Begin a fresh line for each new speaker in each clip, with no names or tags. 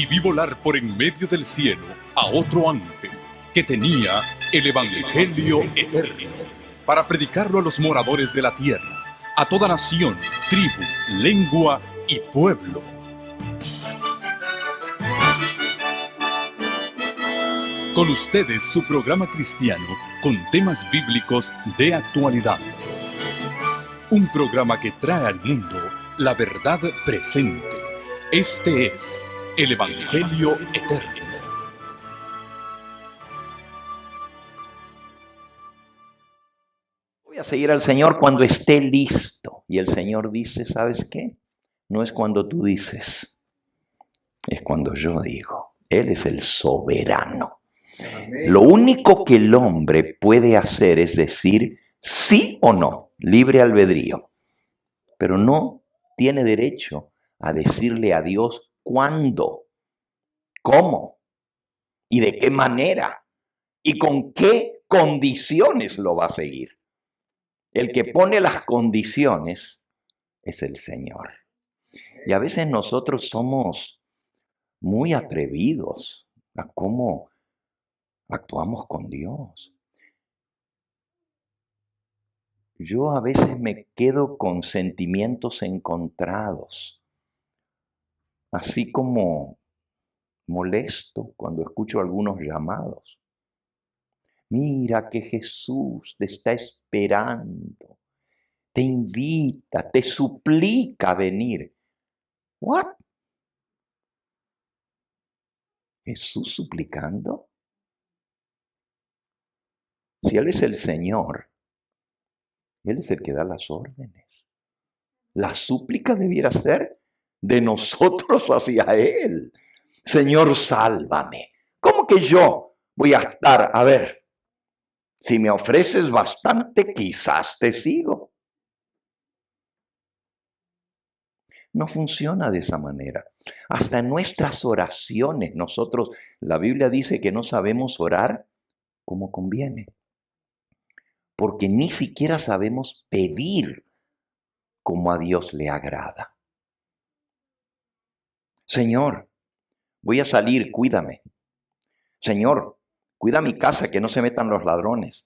y vi volar por en medio del cielo a otro ángel que tenía el Evangelio eterno para predicarlo a los moradores de la tierra, a toda nación, tribu, lengua y pueblo. Con ustedes su programa cristiano con temas bíblicos de actualidad. Un programa que trae al mundo la verdad presente. Este es el Evangelio eterno.
Voy a seguir al Señor cuando esté listo. Y el Señor dice, ¿sabes qué? No es cuando tú dices, es cuando yo digo. Él es el soberano. Amén. Lo único que el hombre puede hacer es decir sí o no, libre albedrío. Pero no tiene derecho a decirle a Dios cuándo, cómo y de qué manera y con qué condiciones lo va a seguir. El que pone las condiciones es el Señor. Y a veces nosotros somos muy atrevidos a cómo actuamos con Dios. Yo a veces me quedo con sentimientos encontrados, así como molesto cuando escucho algunos llamados. Mira que Jesús te está esperando, te invita, te suplica a venir. ¿What? ¿Jesús suplicando? Si Él es el Señor, Él es el que da las órdenes. La súplica debiera ser de nosotros hacia Él. Señor, sálvame. ¿Cómo que yo voy a estar? A ver, si me ofreces bastante, quizás te sigo. No funciona de esa manera. Hasta en nuestras oraciones, nosotros, la Biblia dice que no sabemos orar como conviene. Porque ni siquiera sabemos pedir como a Dios le agrada. Señor, voy a salir, cuídame. Señor, cuida mi casa, que no se metan los ladrones.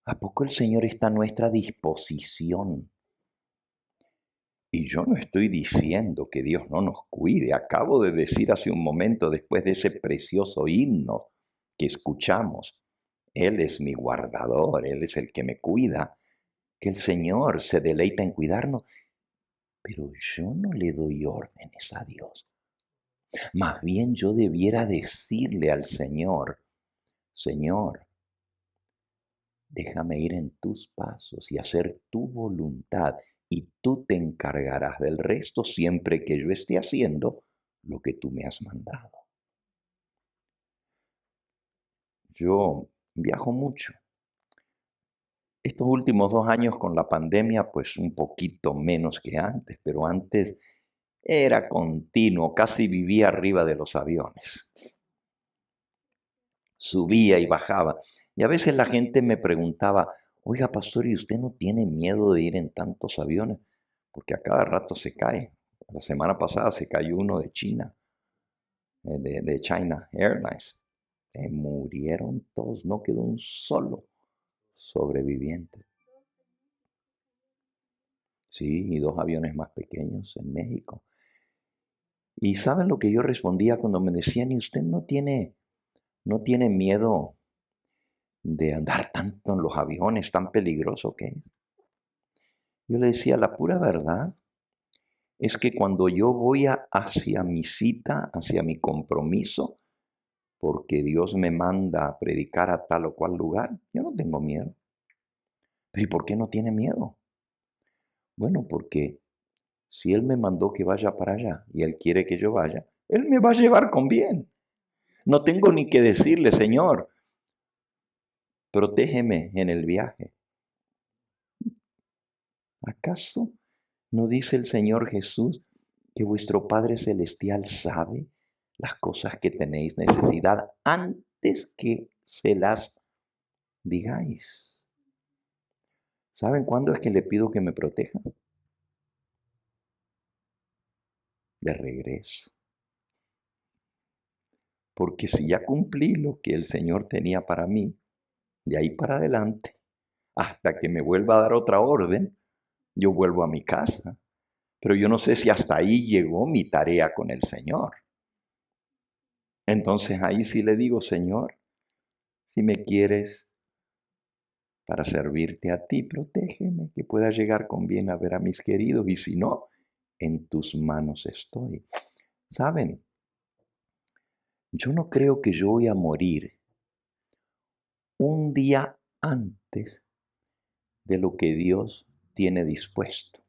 ¿A poco el Señor está a nuestra disposición? Y yo no estoy diciendo que Dios no nos cuide. Acabo de decir hace un momento, después de ese precioso himno que escuchamos, Él es mi guardador, Él es el que me cuida, que el Señor se deleita en cuidarnos. Pero yo no le doy órdenes a Dios. Más bien yo debiera decirle al Señor, Señor, déjame ir en tus pasos y hacer tu voluntad, y tú te encargarás del resto siempre que yo esté haciendo lo que tú me has mandado. Yo viajo mucho. Estos últimos 2 años con la pandemia, pues un poquito menos que antes, pero antes era continuo, casi vivía arriba de los aviones. Subía y bajaba. Y a veces la gente me preguntaba, oiga, pastor, ¿y usted no tiene miedo de ir en tantos aviones? Porque a cada rato se cae. La semana pasada se cayó uno de China, de China Airlines. Murieron todos, no quedó un solo sobreviviente. Sí, y 2 aviones más pequeños en México. ¿Y saben lo que yo respondía cuando me decían, ¿y usted no tiene miedo de andar tanto en los aviones, tan peligroso que es? Yo le decía, la pura verdad es que cuando yo voy hacia mi cita, hacia mi compromiso, porque Dios me manda a predicar a tal o cual lugar, yo no tengo miedo. ¿Pero y por qué no tiene miedo? Bueno, porque si Él me mandó que vaya para allá y Él quiere que yo vaya, Él me va a llevar con bien. No tengo ni que decirle, Señor, protégeme en el viaje. ¿Acaso no dice el Señor Jesús que vuestro Padre Celestial sabe las cosas que tenéis necesidad antes que se las digáis? ¿Saben cuándo es que le pido que me proteja? de regreso. Porque si ya cumplí lo que el Señor tenía para mí, de ahí para adelante, hasta que me vuelva a dar otra orden, yo vuelvo a mi casa. Pero yo no sé si hasta ahí llegó mi tarea con el Señor. Entonces ahí sí le digo, Señor, si me quieres para servirte a ti, protégeme, que pueda llegar con bien a ver a mis queridos, y si no, en tus manos estoy. ¿Saben? Yo no creo que yo voy a morir un día antes de lo que Dios tiene dispuesto,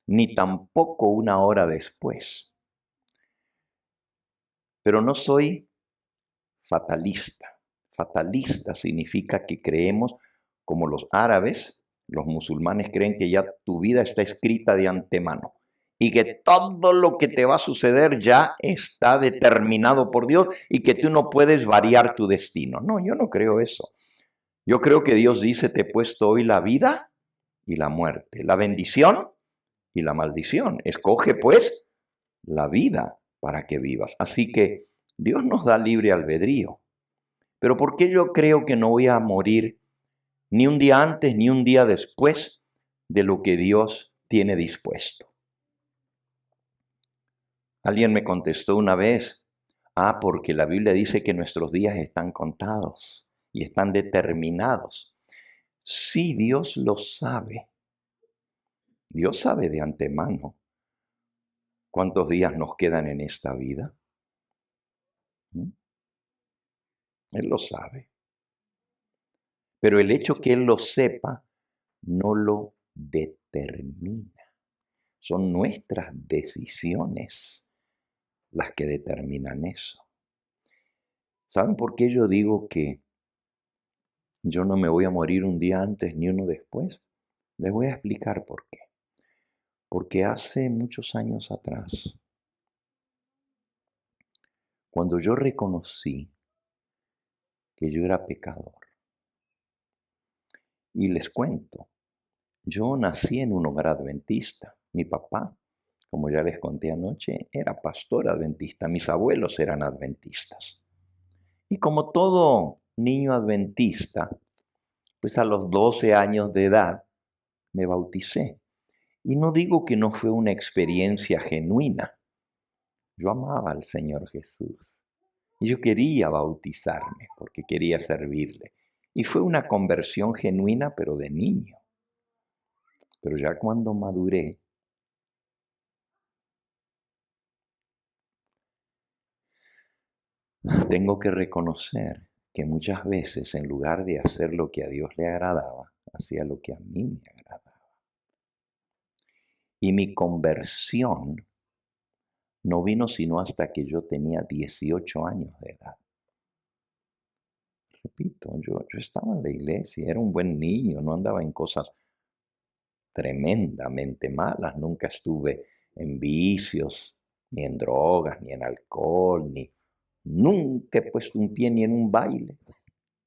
ni tampoco una hora después. Pero no soy fatalista. Fatalista significa que creemos, como los árabes, los musulmanes creen que ya tu vida está escrita de antemano y que todo lo que te va a suceder ya está determinado por Dios y que tú no puedes variar tu destino. No, yo no creo eso. Yo creo que Dios dice, te he puesto hoy la vida y la muerte, la bendición y la maldición. Escoge pues la vida para que vivas. Así que Dios nos da libre albedrío. Pero ¿por qué yo creo que no voy a morir ni un día antes ni un día después de lo que Dios tiene dispuesto? Alguien me contestó una vez, porque la Biblia dice que nuestros días están contados y están determinados. Sí, Dios lo sabe. Dios sabe de antemano cuántos días nos quedan en esta vida. Él lo sabe. Pero el hecho que Él lo sepa no lo determina. Son nuestras decisiones las que determinan eso. ¿Saben por qué yo digo que yo no me voy a morir un día antes ni uno después? Les voy a explicar por qué. Porque hace muchos años atrás, cuando yo reconocí que yo era pecador, y les cuento, yo nací en un hogar adventista. Mi papá, como ya les conté anoche, era pastor adventista. Mis abuelos eran adventistas. Y como todo niño adventista, pues a los 12 años de edad me bauticé. Y no digo que no fue una experiencia genuina. Yo amaba al Señor Jesús. Y yo quería bautizarme porque quería servirle. Y fue una conversión genuina, pero de niño. Pero ya cuando maduré, tengo que reconocer que muchas veces, en lugar de hacer lo que a Dios le agradaba, hacía lo que a mí me agradaba. Y mi conversión no vino sino hasta que yo tenía 18 años de edad. Repito, yo estaba en la iglesia, era un buen niño, no andaba en cosas tremendamente malas, nunca estuve en vicios, ni en drogas, ni en alcohol, nunca he puesto un pie ni en un baile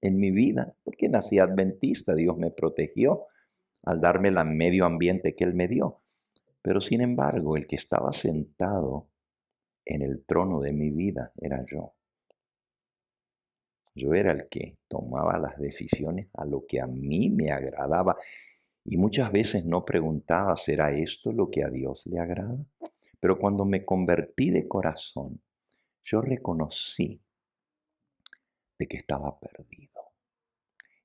en mi vida, porque nací adventista, Dios me protegió al darme el medio ambiente que Él me dio. Pero sin embargo, el que estaba sentado en el trono de mi vida era yo. Yo era el que tomaba las decisiones a lo que a mí me agradaba y muchas veces no preguntaba, ¿será esto lo que a Dios le agrada? Pero cuando me convertí de corazón, yo reconocí de que estaba perdido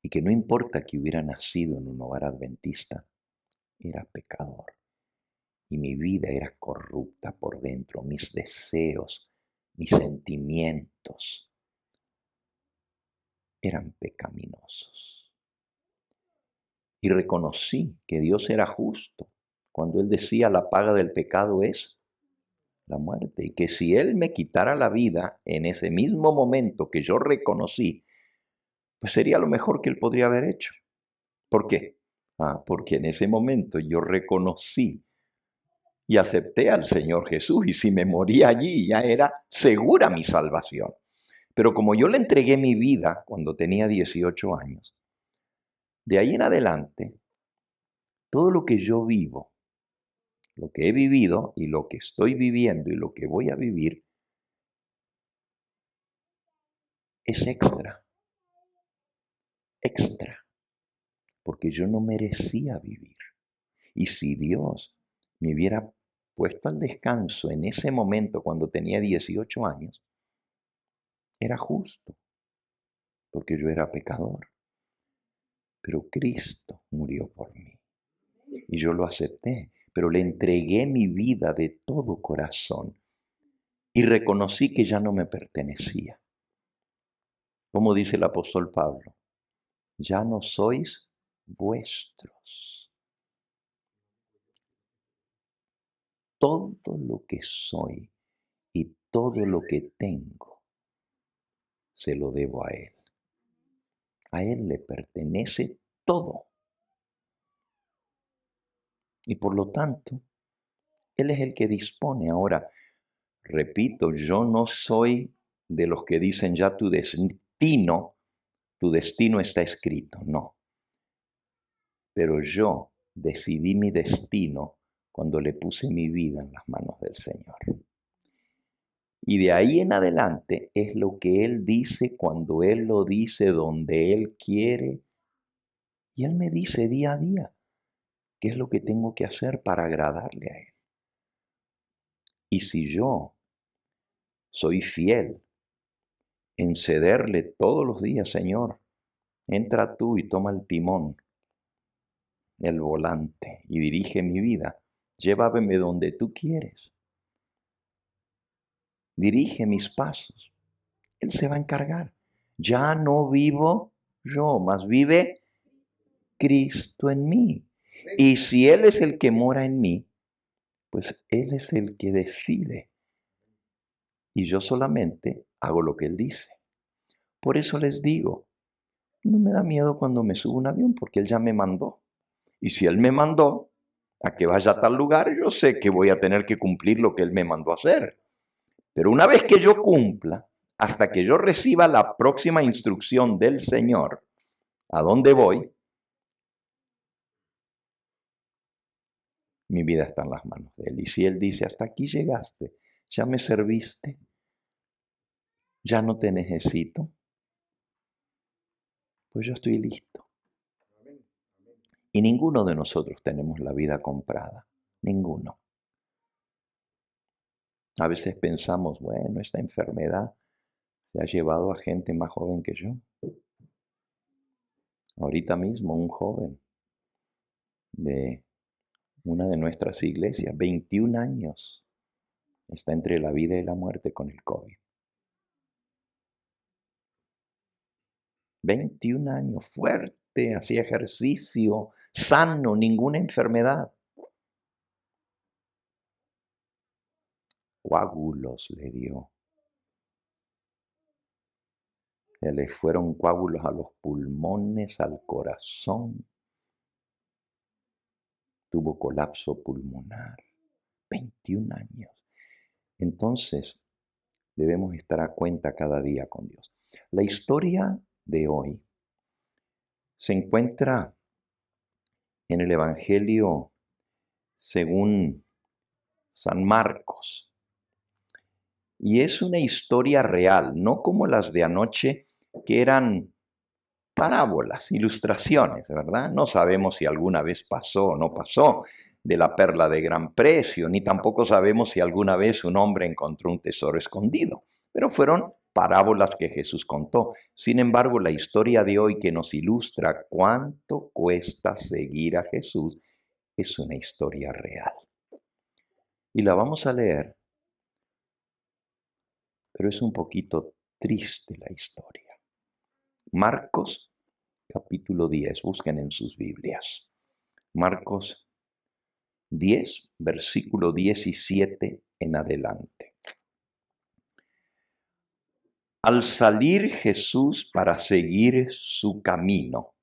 y que no importa que hubiera nacido en un hogar adventista, era pecador y mi vida era corrupta por dentro, mis deseos, mis sentimientos eran pecaminosos. Y reconocí que Dios era justo cuando Él decía la paga del pecado es la muerte. Y que si Él me quitara la vida en ese mismo momento que yo reconocí, pues sería lo mejor que Él podría haber hecho. ¿Por qué? Porque en ese momento yo reconocí y acepté al Señor Jesús. Y si me moría allí, ya era segura mi salvación. Pero como yo le entregué mi vida cuando tenía 18 años, de ahí en adelante, todo lo que yo vivo, lo que he vivido y lo que estoy viviendo y lo que voy a vivir es extra, porque yo no merecía vivir. Y si Dios me hubiera puesto al descanso en ese momento cuando tenía 18 años, era justo, porque yo era pecador. Pero Cristo murió por mí y yo lo acepté, pero le entregué mi vida de todo corazón y reconocí que ya no me pertenecía. Como dice el apóstol Pablo, ya no sois vuestros. Todo lo que soy y todo lo que tengo, se lo debo a Él. A Él le pertenece todo. Y por lo tanto, Él es el que dispone. Ahora, repito, yo no soy de los que dicen ya tu destino está escrito. No. Pero yo decidí mi destino cuando le puse mi vida en las manos del Señor. Y de ahí en adelante es lo que Él dice cuando Él lo dice, donde Él quiere. Y Él me dice día a día qué es lo que tengo que hacer para agradarle a Él. Y si yo soy fiel en cederle todos los días, Señor, entra tú y toma el timón, el volante y dirige mi vida. Llévame donde tú quieres. Dirige mis pasos. Él se va a encargar. Ya no vivo yo, mas vive Cristo en mí. Y si Él es el que mora en mí, pues Él es el que decide. Y yo solamente hago lo que Él dice. Por eso les digo, no me da miedo cuando me subo a un avión, porque Él ya me mandó. Y si Él me mandó a que vaya a tal lugar, yo sé que voy a tener que cumplir lo que Él me mandó a hacer. Pero una vez que yo cumpla, hasta que yo reciba la próxima instrucción del Señor, ¿a dónde voy? Mi vida está en las manos de Él. Y si Él dice, hasta aquí llegaste, ya me serviste, ya no te necesito, pues yo estoy listo. Y ninguno de nosotros tenemos la vida comprada. Ninguno. A veces pensamos, bueno, esta enfermedad se ha llevado a gente más joven que yo. Ahorita mismo un joven de una de nuestras iglesias, 21 años, está entre la vida y la muerte con el COVID. 21 años, fuerte, hacía ejercicio, sano, ninguna enfermedad. Coágulos le dio. Le fueron coágulos a los pulmones, al corazón. Tuvo colapso pulmonar. 21 años. Entonces, debemos estar a cuenta cada día con Dios. La historia de hoy se encuentra en el Evangelio según San Marcos. Y es una historia real, no como las de anoche, que eran parábolas, ilustraciones, ¿verdad? No sabemos si alguna vez pasó o no pasó de la perla de gran precio, ni tampoco sabemos si alguna vez un hombre encontró un tesoro escondido, pero fueron parábolas que Jesús contó. Sin embargo, la historia de hoy que nos ilustra cuánto cuesta seguir a Jesús es una historia real. Y la vamos a leer, pero es un poquito triste la historia. Marcos, capítulo 10, busquen en sus Biblias. Marcos 10, versículo 17 en adelante. Al salir Jesús para seguir su camino.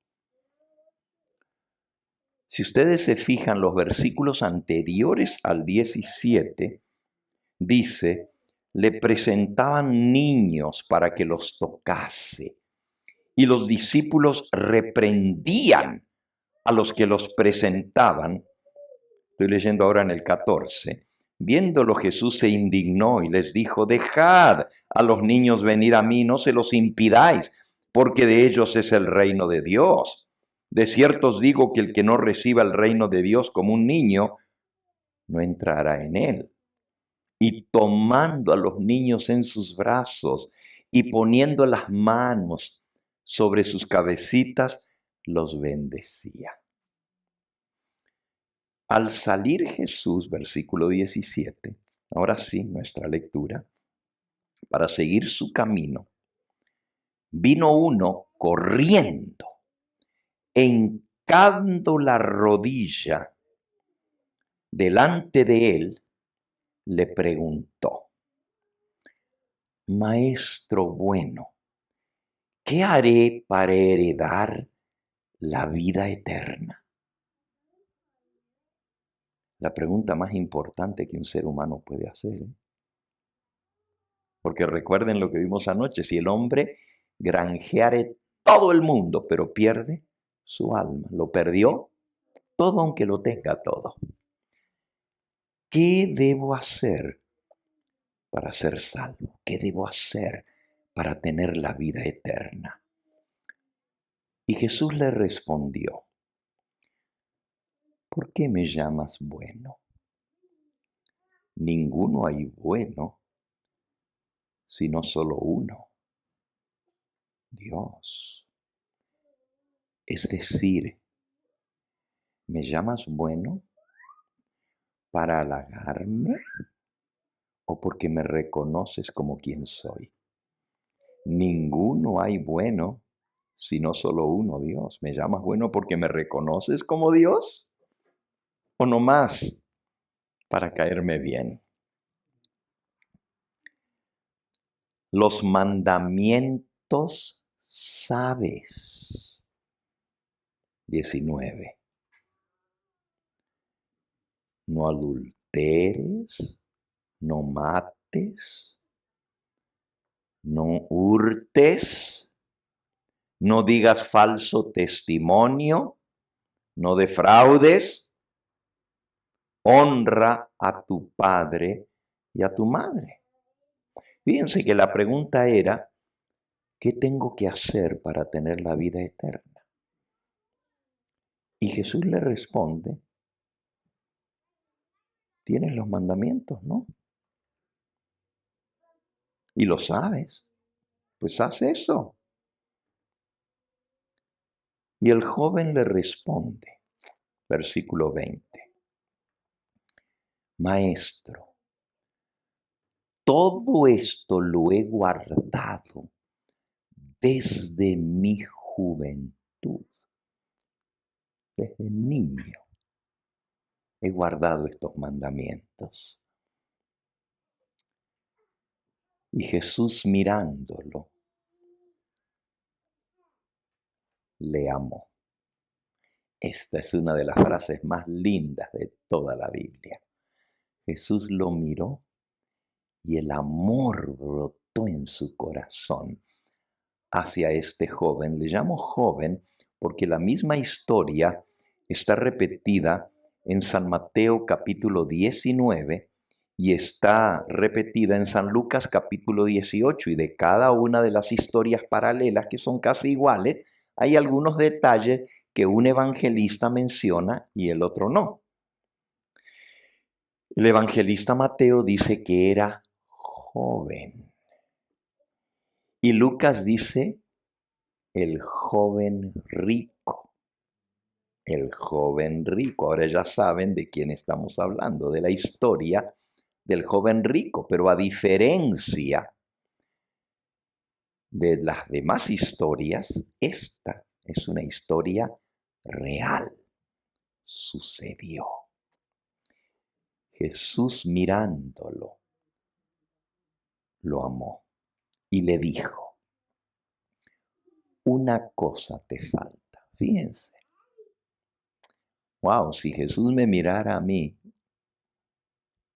Si ustedes se fijan, los versículos anteriores al 17, dice, le presentaban niños para que los tocase. Y los discípulos reprendían a los que los presentaban Estoy leyendo ahora en el 14. Viéndolo Jesús se indignó y les dijo, dejad a los niños venir a mí, no se los impidáis, porque de ellos es el reino de Dios. De cierto os digo que el que no reciba el reino de Dios como un niño, no entrará en él. Y tomando a los niños en sus brazos y poniendo las manos sobre sus cabecitas, los bendecía. Al salir Jesús, versículo 17, ahora sí, nuestra lectura, para seguir su camino, vino uno corriendo, hincando la rodilla delante de él, le preguntó, Maestro bueno, ¿qué haré para heredar la vida eterna? La pregunta más importante que un ser humano puede hacer, ¿eh? Porque recuerden lo que vimos anoche, si el hombre granjeare todo el mundo, pero pierde su alma, lo perdió todo aunque lo tenga todo. ¿Qué debo hacer para ser salvo? ¿Qué debo hacer para tener la vida eterna? Y Jesús le respondió, ¿por qué me llamas bueno? Ninguno hay bueno, sino solo uno, Dios. Es decir, ¿me llamas bueno para halagarme o porque me reconoces como quien soy? Ninguno hay bueno, sino solo uno, Dios. ¿Me llamas bueno porque me reconoces como Dios? ¿O nomás para caerme bien? Los mandamientos sabes. 19. No adulteres, no mates, no hurtes, no digas falso testimonio, no defraudes, honra a tu padre y a tu madre. Fíjense que la pregunta era, ¿qué tengo que hacer para tener la vida eterna? Y Jesús le responde, tienes los mandamientos, ¿no? Y lo sabes, pues haz eso. Y el joven le responde, versículo 20, Maestro, todo esto lo he guardado desde mi juventud, desde niño he guardado estos mandamientos. Y Jesús mirándolo, le amó. Esta es una de las frases más lindas de toda la Biblia. Jesús lo miró y el amor brotó en su corazón hacia este joven. Le llamo joven porque la misma historia está repetida en San Mateo capítulo 19 y está repetida en San Lucas capítulo 18, y de cada una de las historias paralelas, que son casi iguales, hay algunos detalles que un evangelista menciona y el otro no. El evangelista Mateo dice que era joven y Lucas dice el joven rico. El joven rico. Ahora ya saben de quién estamos hablando, de la historia del joven rico, pero a diferencia de las demás historias, esta es una historia real. Sucedió. Jesús mirándolo, lo amó y le dijo, una cosa te falta. Fíjense. Wow, si Jesús me mirara a mí,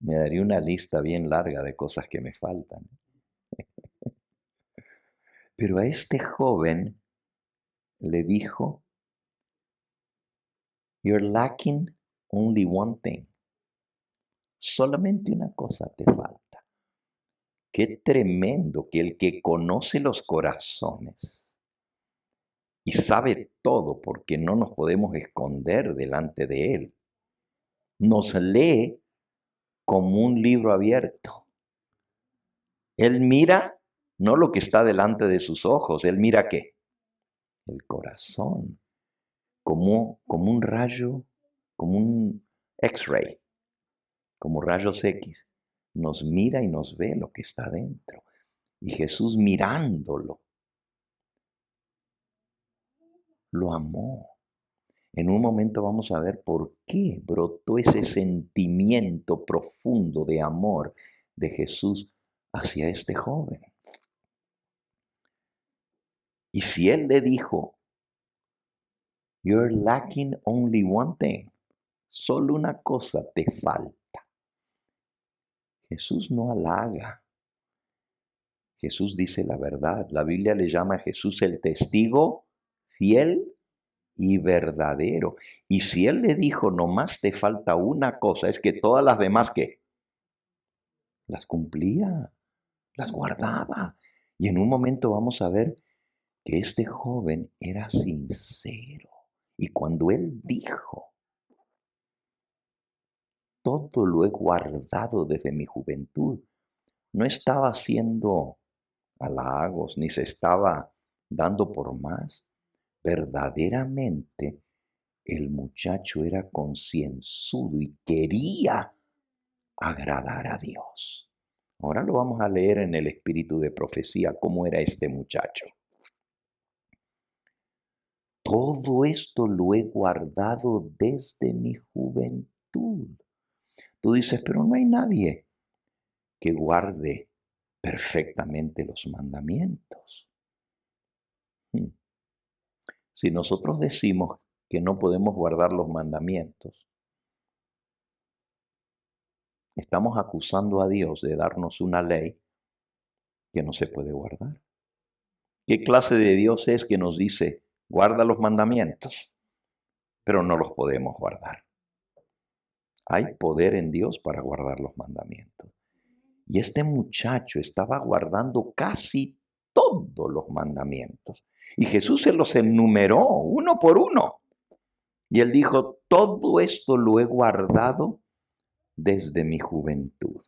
me daría una lista bien larga de cosas que me faltan. Pero a este joven le dijo, you're lacking only one thing. Solamente una cosa te falta. Qué tremendo que el que conoce los corazones y sabe todo porque no nos podemos esconder delante de Él, nos lee como un libro abierto. Él mira no lo que está delante de sus ojos, Él mira ¿qué? El corazón, como un rayo, como un X-ray, como rayos X. Nos mira y nos ve lo que está dentro. Y Jesús mirándolo, lo amó. En un momento vamos a ver por qué brotó ese sentimiento profundo de amor de Jesús hacia este joven. Y si Él le dijo, "You're lacking only one thing", solo una cosa te falta. Jesús no halaga. Jesús dice la verdad. La Biblia le llama a Jesús el testigo fiel y verdadero. Y si Él le dijo, nomás te falta una cosa, es que todas las demás, ¿qué? Las cumplía, las guardaba. Y en un momento vamos a ver que este joven era sincero. Y cuando Él dijo, todo lo he guardado desde mi juventud, no estaba haciendo halagos, ni se estaba dando por más. Verdaderamente el muchacho era concienzudo y quería agradar a Dios. Ahora lo vamos a leer en el espíritu de profecía, cómo era este muchacho. Todo esto lo he guardado desde mi juventud. Tú dices, pero no hay nadie que guarde perfectamente los mandamientos. Si nosotros decimos que no podemos guardar los mandamientos, estamos acusando a Dios de darnos una ley que no se puede guardar. ¿Qué clase de Dios es que nos dice, guarda los mandamientos, pero no los podemos guardar? Hay poder en Dios para guardar los mandamientos. Y este muchacho estaba guardando casi todos los mandamientos. Y Jesús se los enumeró uno por uno. Y él dijo, todo esto lo he guardado desde mi juventud.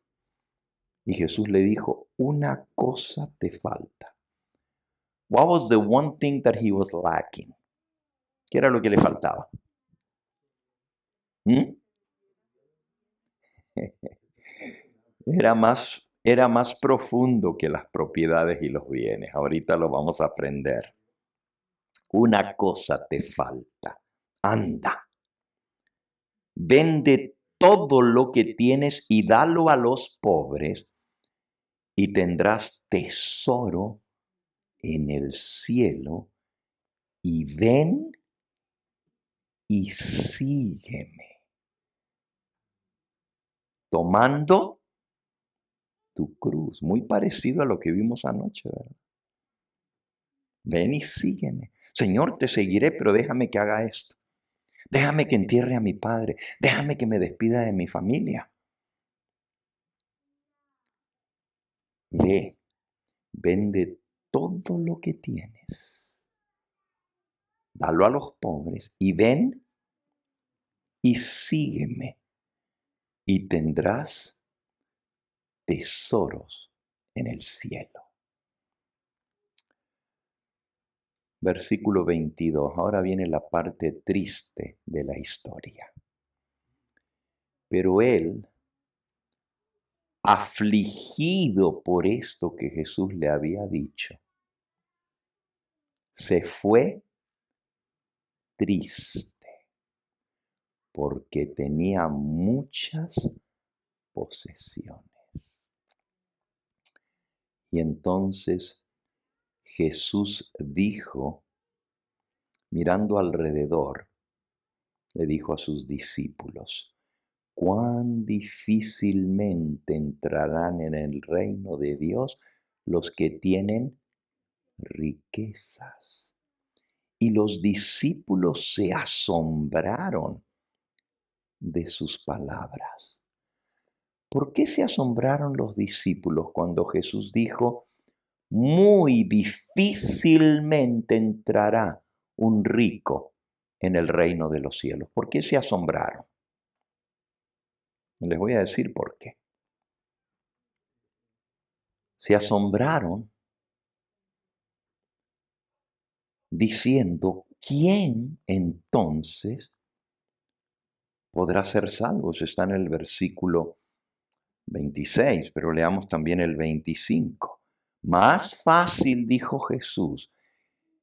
Y Jesús le dijo, una cosa te falta. What was the one thing that he was lacking? ¿Qué era lo que le faltaba? ¿Mm? Era más profundo que las propiedades y los bienes. Ahorita lo vamos a aprender. Una cosa te falta. Anda. Vende todo lo que tienes y dalo a los pobres y tendrás tesoro en el cielo. Y ven y sígueme. Tomando tu cruz. Muy parecido a lo que vimos anoche, ¿verdad? Ven y sígueme. Señor, te seguiré, pero déjame que haga esto. Déjame que entierre a mi padre. Déjame que me despida de mi familia. Ve, vende todo lo que tienes. Dalo a los pobres y ven y sígueme. Y tendrás tesoros en el cielo. Versículo 22. Ahora viene la parte triste de la historia. Pero él, afligido por esto que Jesús le había dicho, se fue triste porque tenía muchas posesiones. Y entonces Jesús dijo, mirando alrededor, le dijo a sus discípulos, cuán difícilmente entrarán en el reino de Dios los que tienen riquezas. Y los discípulos se asombraron de sus palabras. ¿Por qué se asombraron los discípulos cuando Jesús dijo, muy difícilmente entrará un rico en el reino de los cielos? ¿Por qué se asombraron? Les voy a decir por qué. Se asombraron diciendo, ¿quién entonces podrá ser salvo? Eso está en el versículo 26, pero leamos también el 25. Más fácil, dijo Jesús,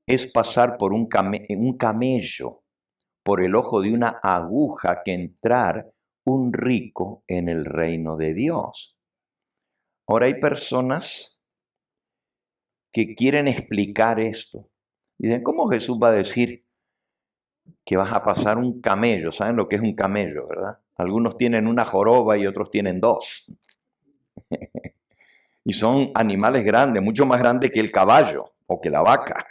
es pasar por un camello por el ojo de una aguja que entrar un rico en el reino de Dios. Ahora hay personas que quieren explicar esto. Dicen, ¿cómo Jesús va a decir que vas a pasar un camello? ¿Saben lo que es un camello, verdad? Algunos tienen una joroba y otros tienen dos. Y son animales grandes, mucho más grandes que el caballo o que la vaca.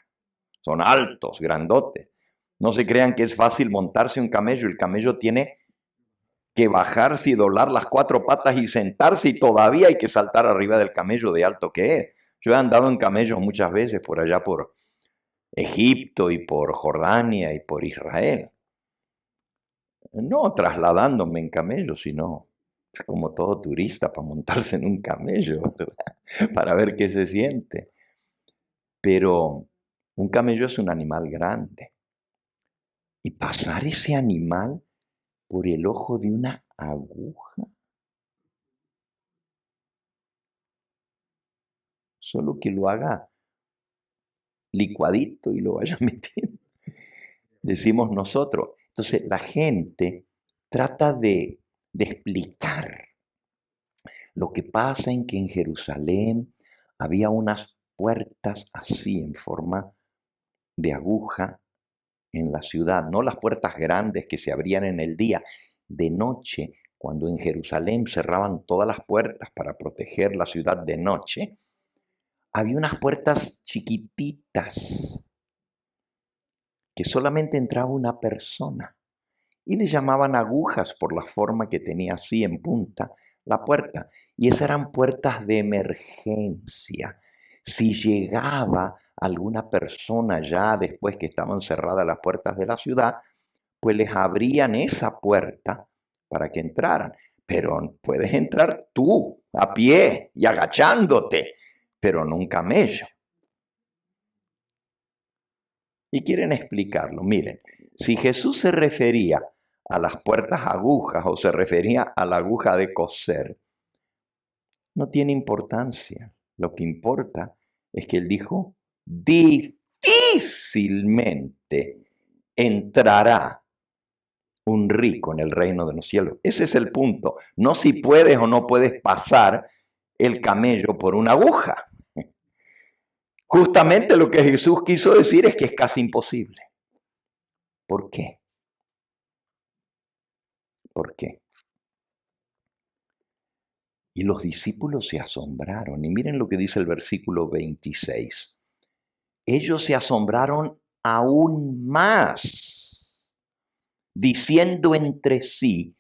Son altos, grandotes. No se crean que es fácil montarse un camello. El camello tiene que bajarse y doblar las cuatro patas y sentarse, y todavía hay que saltar arriba del camello de alto que es. Yo he andado en camellos muchas veces por allá por Egipto y por Jordania y por Israel. No trasladándome en camello, sino como todo turista para montarse en un camello, ¿verdad? Para ver qué se siente. Pero un camello es un animal grande. Y pasar ese animal por el ojo de una aguja, solo que lo haga licuadito y lo vaya metiendo, decimos nosotros. Entonces la gente trata de explicar lo que pasa en que en Jerusalén había unas puertas así en forma de aguja en la ciudad, no las puertas grandes que se abrían en el día. De noche, cuando en Jerusalén cerraban todas las puertas para proteger la ciudad de noche, había unas puertas chiquititas que solamente entraba una persona, y le llamaban agujas por la forma que tenía así en punta la puerta. Y esas eran puertas de emergencia. Si llegaba alguna persona ya después que estaban cerradas las puertas de la ciudad, pues les abrían esa puerta para que entraran. Pero puedes entrar tú, a pie y agachándote, pero no un camello. Y quieren explicarlo. Miren, si Jesús se refería a las puertas agujas o se refería a la aguja de coser, no tiene importancia. Lo que importa es que él dijo, difícilmente entrará un rico en el reino de los cielos. Ese es el punto. No si puedes o no puedes pasar el camello por una aguja. Justamente lo que Jesús quiso decir es que es casi imposible. ¿Por qué? ¿Por qué? Y los discípulos se asombraron. Y miren lo que dice el versículo 26. Ellos se asombraron aún más, diciendo entre sí,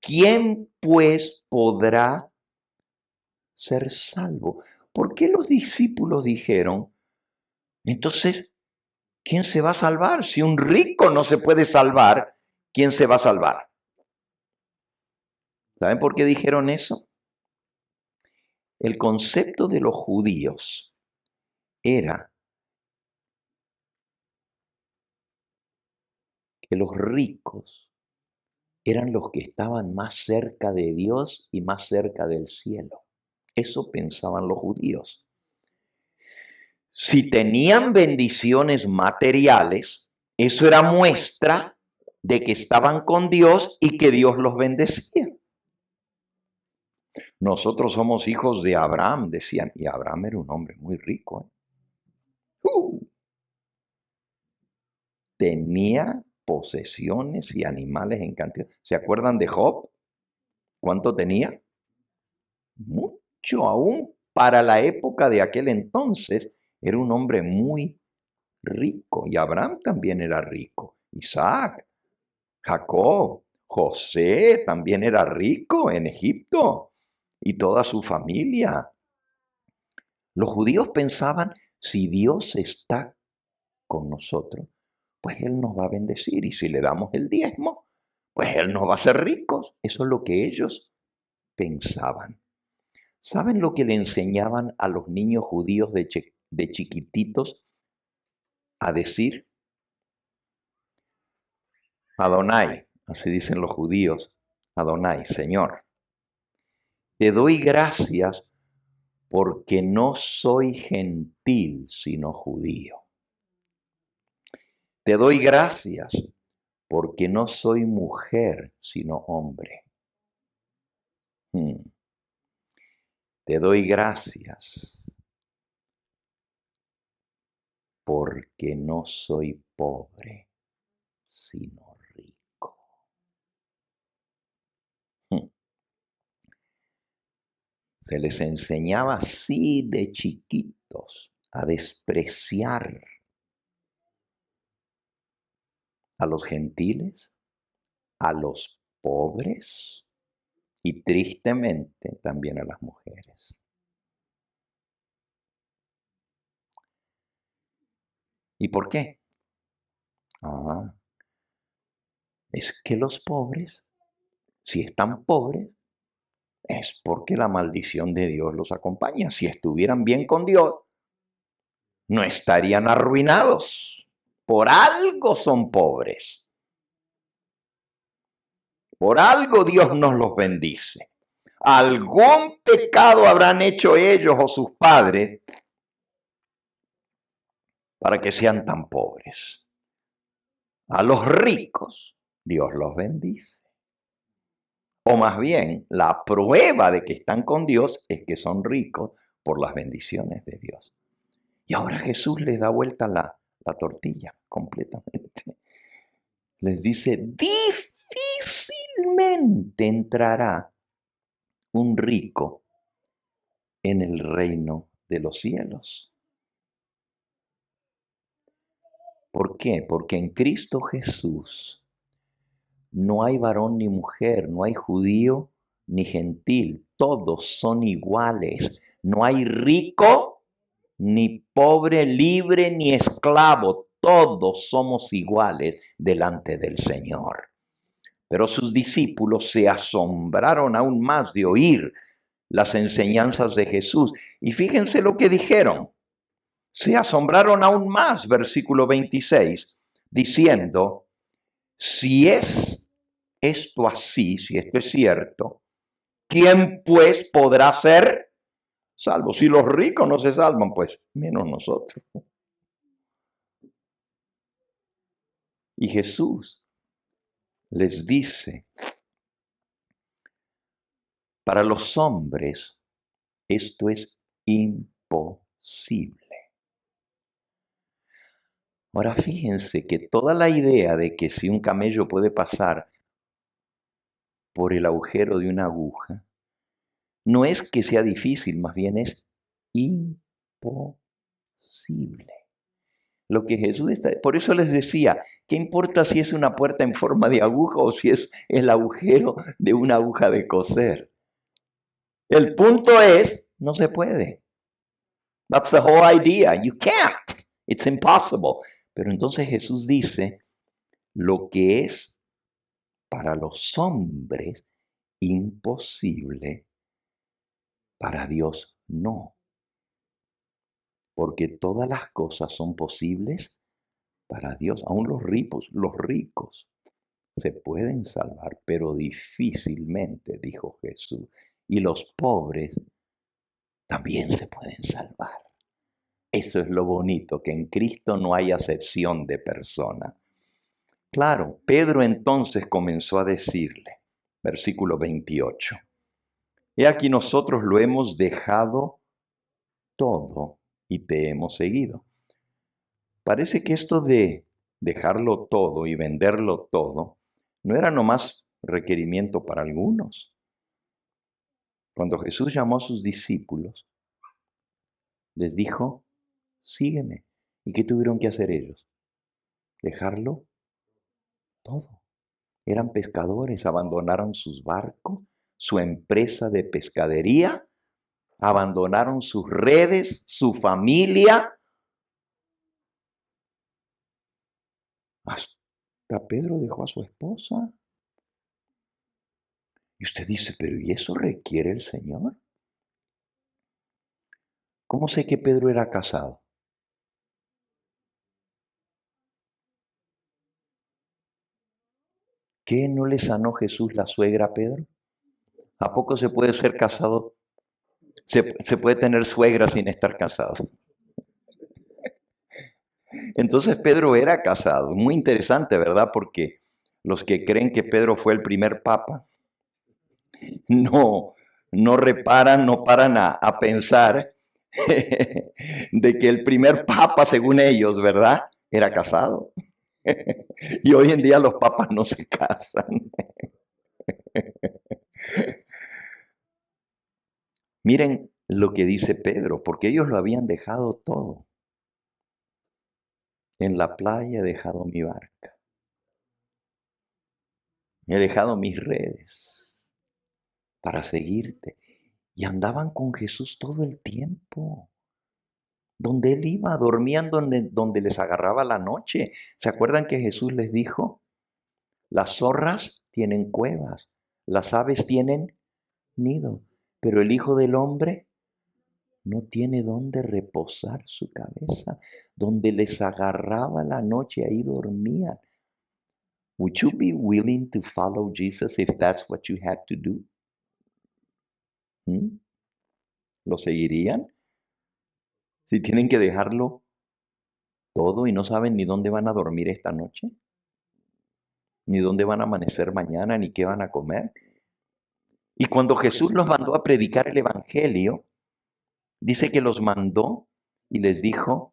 ¿quién pues podrá ser salvo? ¿Por qué los discípulos dijeron, entonces, ¿quién se va a salvar? Si un rico no se puede salvar, ¿quién se va a salvar? ¿Saben por qué dijeron eso? El concepto de los judíos era que los ricos eran los que estaban más cerca de Dios y más cerca del cielo. Eso pensaban los judíos. Si tenían bendiciones materiales, eso era muestra de que estaban con Dios y que Dios los bendecía. Nosotros somos hijos de Abraham, decían, y Abraham era un hombre muy rico. Tenía posesiones y animales en cantidad. ¿Se acuerdan de Job? ¿Cuánto tenía? Mucho, aún para la época de aquel entonces, era un hombre muy rico. Y Abraham también era rico. Isaac, Jacob, José también era rico en Egipto. y toda su familia. Los judíos pensaban, si Dios está con nosotros, pues Él nos va a bendecir. Y si le damos el diezmo, pues Él nos va a hacer ricos. Eso es lo que ellos pensaban. ¿Saben lo que le enseñaban a los niños judíos de chiquititos a decir? Adonai, así dicen los judíos. Adonai, Señor. Te doy gracias porque no soy gentil, sino judío. Te doy gracias porque no soy mujer, sino hombre. Te doy gracias porque no soy pobre, sino rico. Se les enseñaba así de chiquitos a despreciar a los gentiles, a los pobres y tristemente también a las mujeres. ¿Y por qué? Es que los pobres, si están pobres, es porque la maldición de Dios los acompaña. Si estuvieran bien con Dios, no estarían arruinados. Por algo son pobres. Por algo Dios nos los bendice. Algún pecado habrán hecho ellos o sus padres para que sean tan pobres. A los ricos Dios los bendice. O más bien, la prueba de que están con Dios es que son ricos por las bendiciones de Dios. Y ahora Jesús les da vuelta la tortilla completamente. Les dice, difícilmente entrará un rico en el reino de los cielos. ¿Por qué? Porque en Cristo Jesús no hay varón ni mujer, no hay judío ni gentil, todos son iguales. No hay rico ni pobre, libre ni esclavo, todos somos iguales delante del Señor. Pero sus discípulos se asombraron aún más de oír las enseñanzas de Jesús. Y fíjense lo que dijeron. Se asombraron aún más, versículo 26, diciendo, si es esto así, si esto es cierto, ¿quién pues podrá ser salvo? Si los ricos no se salvan, pues menos nosotros. Y Jesús les dice, para los hombres esto es imposible. Ahora fíjense que toda la idea de que si un camello puede pasar por el agujero de una aguja, no es que sea difícil, más bien es imposible. Lo que Jesús está... Por eso les decía, ¿qué importa si es una puerta en forma de aguja o si es el agujero de una aguja de coser? El punto es, no se puede. That's the whole idea. You can't. It's impossible. Pero entonces Jesús dice, lo que es para los hombres imposible, para Dios no. Porque todas las cosas son posibles para Dios. Aún los ricos se pueden salvar, pero difícilmente, dijo Jesús. Y los pobres también se pueden salvar. Eso es lo bonito, que en Cristo no hay acepción de persona. Claro, Pedro entonces comenzó a decirle, versículo 28, he aquí nosotros lo hemos dejado todo y te hemos seguido. Parece que esto de dejarlo todo y venderlo todo no era nomás requerimiento para algunos. Cuando Jesús llamó a sus discípulos, les dijo, sígueme. ¿Y qué tuvieron que hacer ellos? Dejarlo todo. Eran pescadores, abandonaron sus barcos, su empresa de pescadería, abandonaron sus redes, su familia. Hasta Pedro dejó a su esposa. Y usted dice, pero ¿y eso requiere el Señor? ¿Cómo sé que Pedro era casado? ¿Qué no le sanó Jesús la suegra a Pedro? ¿A poco se puede ser casado? Se puede tener suegra sin estar casado. Entonces Pedro era casado. Muy interesante, ¿verdad? Porque los que creen que Pedro fue el primer papa, no reparan, no paran a pensar de que el primer papa, según ellos, ¿verdad? Era casado. Y hoy en día los papas no se casan. Miren lo que dice Pedro, porque ellos lo habían dejado todo. En la playa he dejado mi barca. He dejado mis redes para seguirte. Y andaban con Jesús todo el tiempo. Donde él iba, dormían donde les agarraba la noche. ¿Se acuerdan que Jesús les dijo? Las zorras tienen cuevas, las aves tienen nido, pero el Hijo del Hombre no tiene dónde reposar su cabeza. Donde les agarraba la noche, ahí dormían. Would you be willing to follow Jesus if that's what you had to do? ¿Lo seguirían? Si tienen que dejarlo todo y no saben ni dónde van a dormir esta noche, ni dónde van a amanecer mañana, ni qué van a comer. Y cuando Jesús los mandó a predicar el Evangelio, dice que los mandó y les dijo,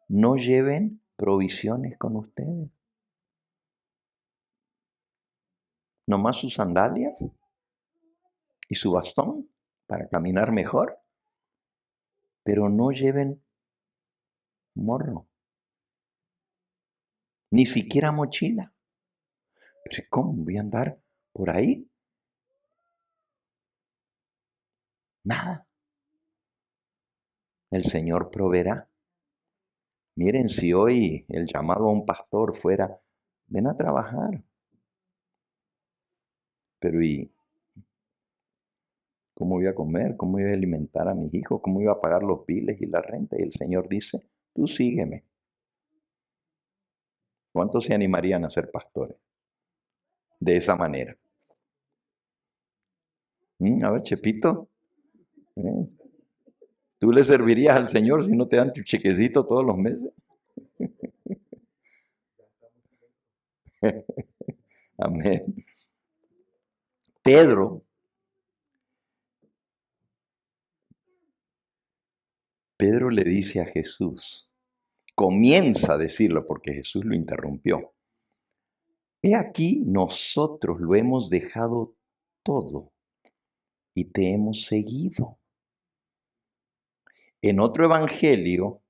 no lleven provisiones con ustedes. Nomás sus sandalias y su bastón para caminar mejor, pero no lleven morro, ni siquiera mochila. Pero ¿cómo voy a andar por ahí? Nada. El Señor proveerá. Miren, si hoy el llamado a un pastor fuera, ven a trabajar. Pero ¿y cómo voy a comer? ¿Cómo voy a alimentar a mis hijos? ¿Cómo iba a pagar los biles y la renta? Y el Señor dice, tú sígueme. ¿Cuántos se animarían a ser pastores de esa manera? A ver, Chepito, ¿tú le servirías al Señor si no te dan tu chequecito todos los meses? Amén. Pedro le dice a Jesús, comienza a decirlo porque Jesús lo interrumpió. He aquí, nosotros lo hemos dejado todo y te hemos seguido. En otro evangelio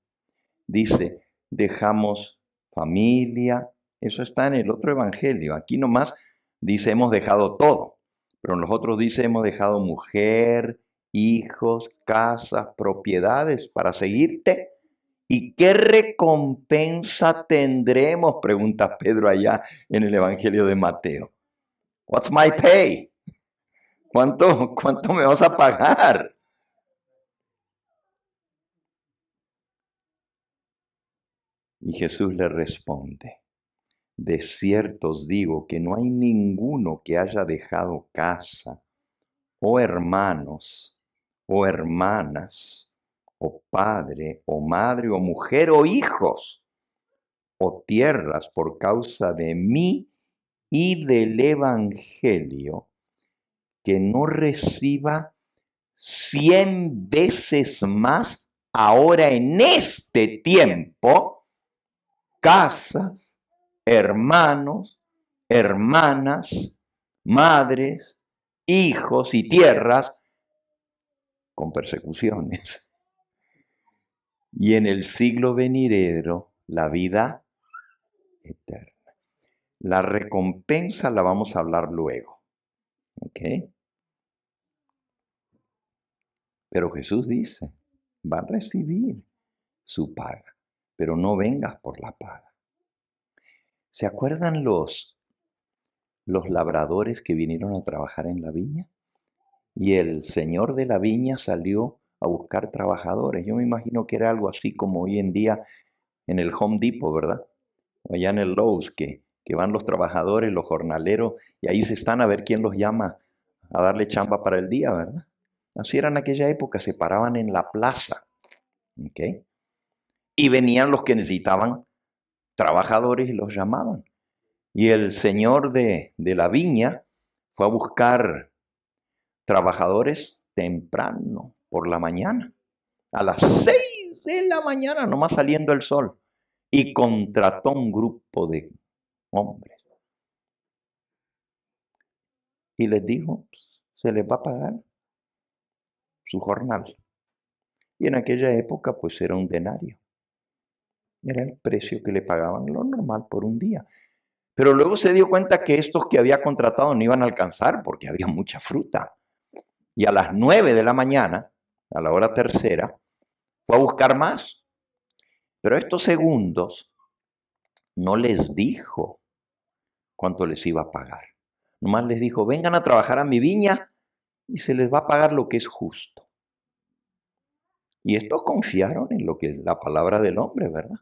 dice, dejamos familia, eso está en el otro evangelio. Aquí nomás dice, hemos dejado todo, pero en los otros dice, hemos dejado mujer, hijos, casas, propiedades para seguirte. ¿Y qué recompensa tendremos? Pregunta Pedro allá en el Evangelio de Mateo. What's my pay? ¿Cuánto me vas a pagar? Y Jesús le responde, de cierto os digo que no hay ninguno que haya dejado casa, o hermanos, o hermanas, o padre, o madre, o mujer, o hijos, o tierras por causa de mí y del Evangelio, que no reciba 100 veces más ahora en este tiempo, casas, hermanos, hermanas, madres, hijos y tierras, con persecuciones. Y en el siglo venidero, la vida eterna. La recompensa la vamos a hablar luego. ¿Ok? Pero Jesús dice, van a recibir su paga, pero no vengas por la paga. ¿Se acuerdan los labradores que vinieron a trabajar en la viña? Y el señor de la viña salió a buscar trabajadores. Yo me imagino que era algo así como hoy en día en el Home Depot, ¿verdad? Allá en el Lowe's, que van los trabajadores, los jornaleros, y ahí se están a ver quién los llama a darle chamba para el día, ¿verdad? Así era en aquella época, se paraban en la plaza, ¿ok? Y venían los que necesitaban trabajadores y los llamaban. Y el señor de la viña fue a buscar trabajadores temprano, por la mañana, a las 6 de la mañana, nomás saliendo el sol, y contrató un grupo de hombres. Y les dijo, se les va a pagar su jornal. Y en aquella época, pues era un denario. Era el precio que le pagaban, lo normal, por un día. Pero luego se dio cuenta que estos que había contratado no iban a alcanzar porque había mucha fruta. Y a las 9 de la mañana, a la hora tercera, fue a buscar más. Pero estos segundos no les dijo cuánto les iba a pagar. Nomás les dijo, vengan a trabajar a mi viña y se les va a pagar lo que es justo. Y estos confiaron en lo que es la palabra del hombre, ¿verdad?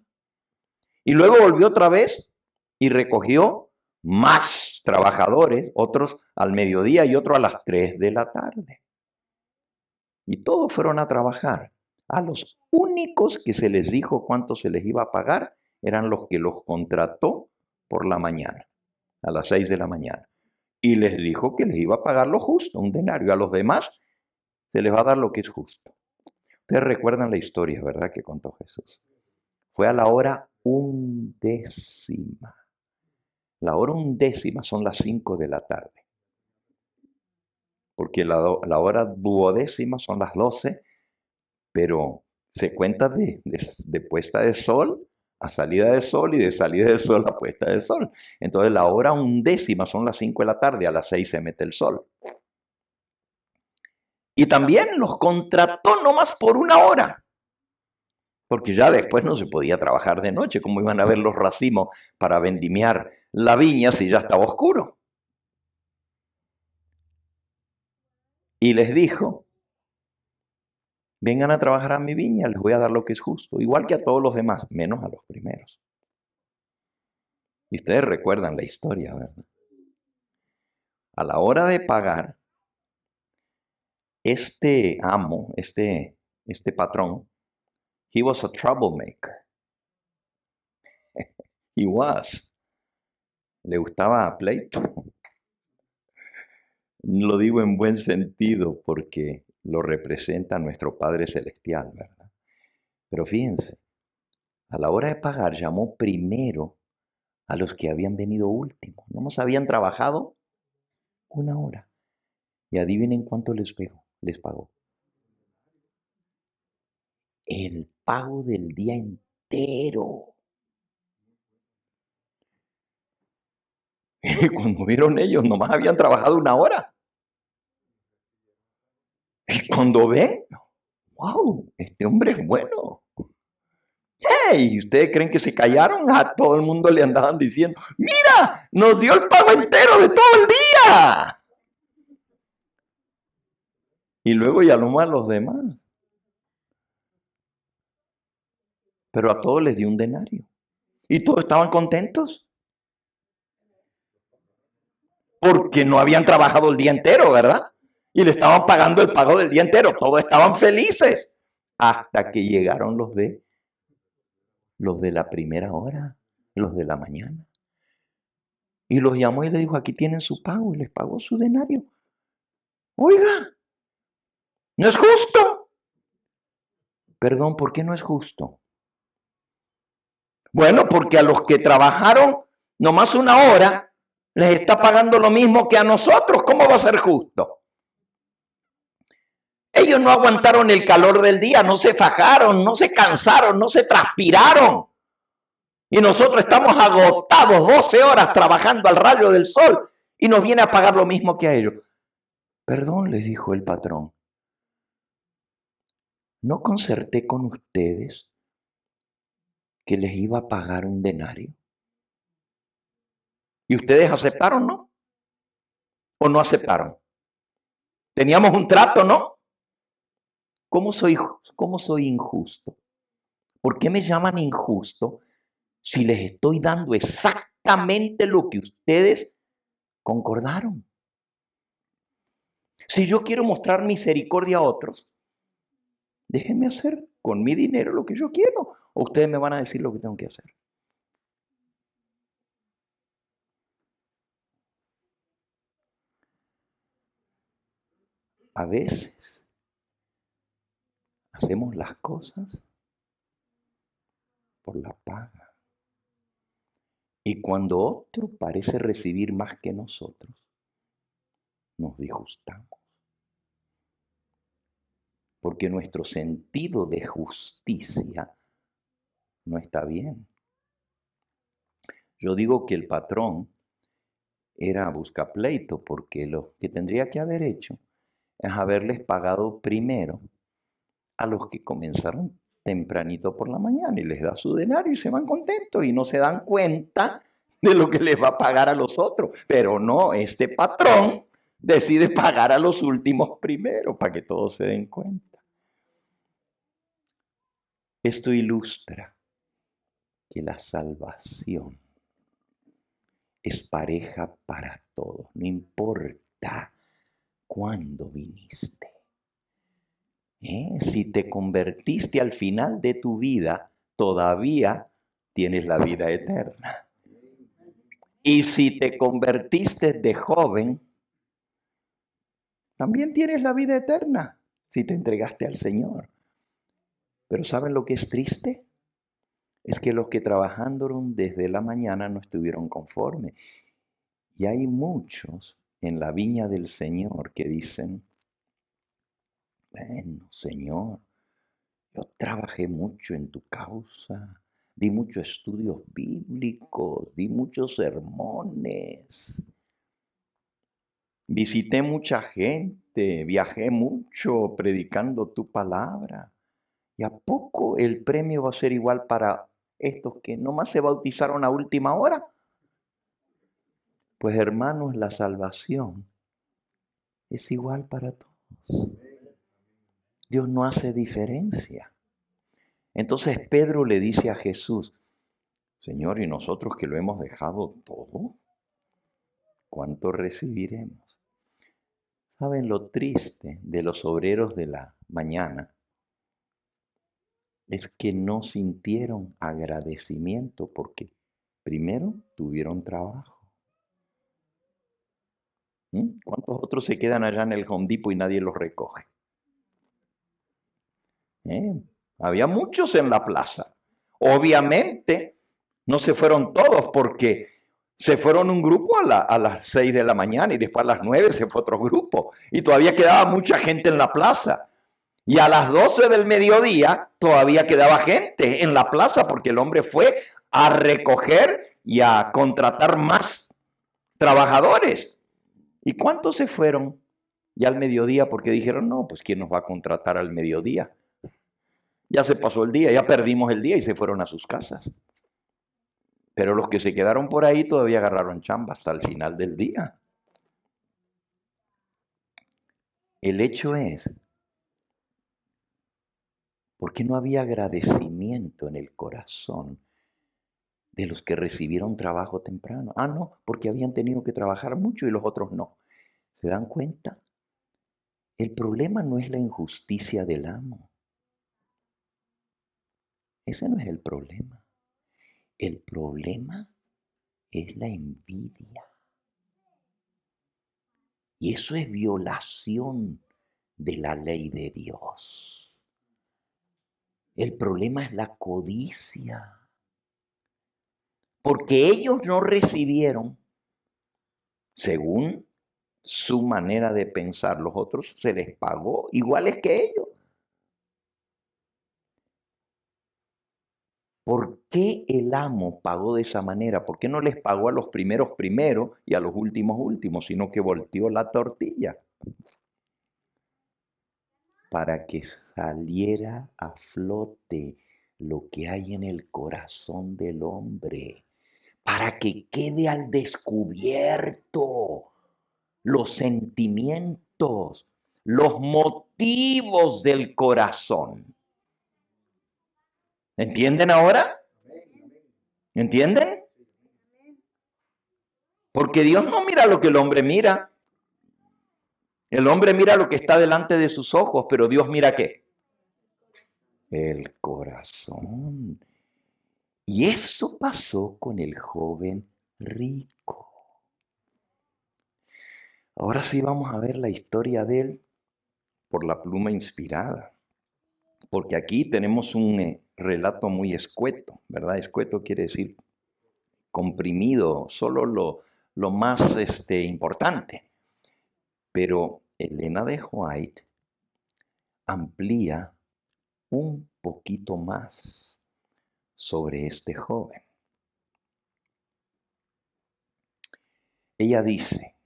Y luego volvió otra vez y recogió más trabajadores, otros al mediodía y otros a las 3 de la tarde. Y todos fueron a trabajar. A los únicos que se les dijo cuánto se les iba a pagar eran los que los contrató por la mañana, a las 6 de la mañana. Y les dijo que les iba a pagar lo justo, un denario. A los demás se les va a dar lo que es justo. Ustedes recuerdan la historia, ¿verdad?, que contó Jesús. Fue a la hora 11:10. La hora 11:10 son las 5 de la tarde. Porque la hora 12 son las 12, pero se cuenta de puesta de sol a salida de sol y de salida de sol a puesta de sol. Entonces la hora 11 son las 5 de la tarde, a las 6 se mete el sol. Y también los contrató nomás por una hora, porque ya después no se podía trabajar de noche. ¿Cómo iban a ver los racimos para vendimiar la viña si ya estaba oscuro? Y les dijo, vengan a trabajar a mi viña, les voy a dar lo que es justo, igual que a todos los demás, menos a los primeros. Y ustedes recuerdan la historia, ¿verdad? A la hora de pagar, este amo, este patrón, he was a troublemaker. He was. Le gustaba pleito. Lo digo en buen sentido porque lo representa nuestro Padre Celestial, ¿verdad? Pero fíjense, a la hora de pagar llamó primero a los que habían venido últimos. Nomás habían trabajado una hora. Y adivinen cuánto les pagó. El pago del día entero. Y cuando vieron ellos, nomás habían trabajado una hora. Y cuando ven, wow, este hombre es bueno. Hey, ¿ustedes creen que se callaron? A todo el mundo le andaban diciendo, mira, nos dio el pago entero de todo el día. Y luego ya nomás los demás. Pero a todos les dio un denario. Y todos estaban contentos. Porque no habían trabajado el día entero, ¿verdad? Y le estaban pagando el pago del día entero. Todos estaban felices. Hasta que llegaron los de la primera hora, los de la mañana. Y los llamó y les dijo, aquí tienen su pago. Y les pagó su denario. Oiga, ¿no es justo? Perdón, ¿por qué no es justo? Bueno, porque a los que trabajaron nomás una hora, les está pagando lo mismo que a nosotros. ¿Cómo va a ser justo? Ellos no aguantaron el calor del día, no se fajaron, no se cansaron, no se transpiraron. Y nosotros estamos agotados 12 horas trabajando al rayo del sol y nos viene a pagar lo mismo que a ellos. Perdón, les dijo el patrón. ¿No concerté con ustedes que les iba a pagar un denario? ¿Y ustedes aceptaron, no? ¿O no aceptaron? Teníamos un trato, ¿no? ¿Cómo soy injusto? ¿Por qué me llaman injusto si les estoy dando exactamente lo que ustedes concordaron? Si yo quiero mostrar misericordia a otros, déjenme hacer con mi dinero lo que yo quiero. O ustedes me van a decir lo que tengo que hacer. A veces hacemos las cosas por la paga. Y cuando otro parece recibir más que nosotros, nos disgustamos. Porque nuestro sentido de justicia no está bien. Yo digo que el patrón era buscapleito porque lo que tendría que haber hecho es haberles pagado primero a los que comenzaron tempranito por la mañana y les da su denario y se van contentos y no se dan cuenta de lo que les va a pagar a los otros. Pero no, este patrón decide pagar a los últimos primero para que todos se den cuenta. Esto ilustra que la salvación es pareja para todos, no importa cuándo viniste. Si te convertiste al final de tu vida, todavía tienes la vida eterna. Y si te convertiste de joven, también tienes la vida eterna, si te entregaste al Señor. Pero ¿saben lo que es triste? Es que los que trabajaron desde la mañana no estuvieron conformes. Y hay muchos en la viña del Señor que dicen, bueno, Señor, yo trabajé mucho en tu causa, di muchos estudios bíblicos, di muchos sermones, visité mucha gente, viajé mucho predicando tu palabra. ¿Y a poco el premio va a ser igual para estos que nomás se bautizaron a última hora? Pues hermanos, la salvación es igual para todos. Dios no hace diferencia. Entonces Pedro le dice a Jesús, Señor, ¿y nosotros que lo hemos dejado todo? ¿Cuánto recibiremos? ¿Saben lo triste de los obreros de la mañana? Es que no sintieron agradecimiento porque primero tuvieron trabajo. ¿Cuántos otros se quedan allá en el Home Depot y nadie los recoge? Había muchos en la plaza. Obviamente no se fueron todos porque se fueron un grupo a las 6 de la mañana y después a las 9 se fue otro grupo. Y todavía quedaba mucha gente en la plaza. Y a las 12 del mediodía todavía quedaba gente en la plaza porque el hombre fue a recoger y a contratar más trabajadores. ¿Y cuántos se fueron ya al mediodía? Porque dijeron, no, pues ¿quién nos va a contratar al mediodía? Ya se pasó el día, ya perdimos el día y se fueron a sus casas. Pero los que se quedaron por ahí todavía agarraron chamba hasta el final del día. El hecho es, ¿por qué no había agradecimiento en el corazón de los que recibieron trabajo temprano? Ah, no, porque habían tenido que trabajar mucho y los otros no. ¿Se dan cuenta? El problema no es la injusticia del amo. Ese no es el problema. El problema es la envidia. Y eso es violación de la ley de Dios. El problema es la codicia. Porque ellos no recibieron, según su manera de pensar, los otros se les pagó iguales que ellos. ¿Por qué el amo pagó de esa manera? ¿Por qué no les pagó a los primeros primero y a los últimos últimos, sino que volteó la tortilla? para que saliera a flote lo que hay en el corazón del hombre, para que quede al descubierto los sentimientos, los motivos del corazón. ¿Entienden ahora? ¿Entienden? Porque Dios no mira lo que el hombre mira. El hombre mira lo que está delante de sus ojos, pero Dios mira ¿qué? El corazón. Y eso pasó con el joven rico. Ahora sí vamos a ver la historia de él por la pluma inspirada. Porque aquí tenemos un relato muy escueto, ¿verdad? Escueto quiere decir comprimido, solo lo más importante. Pero Elena de White amplía un poquito más sobre este joven. Ella dice,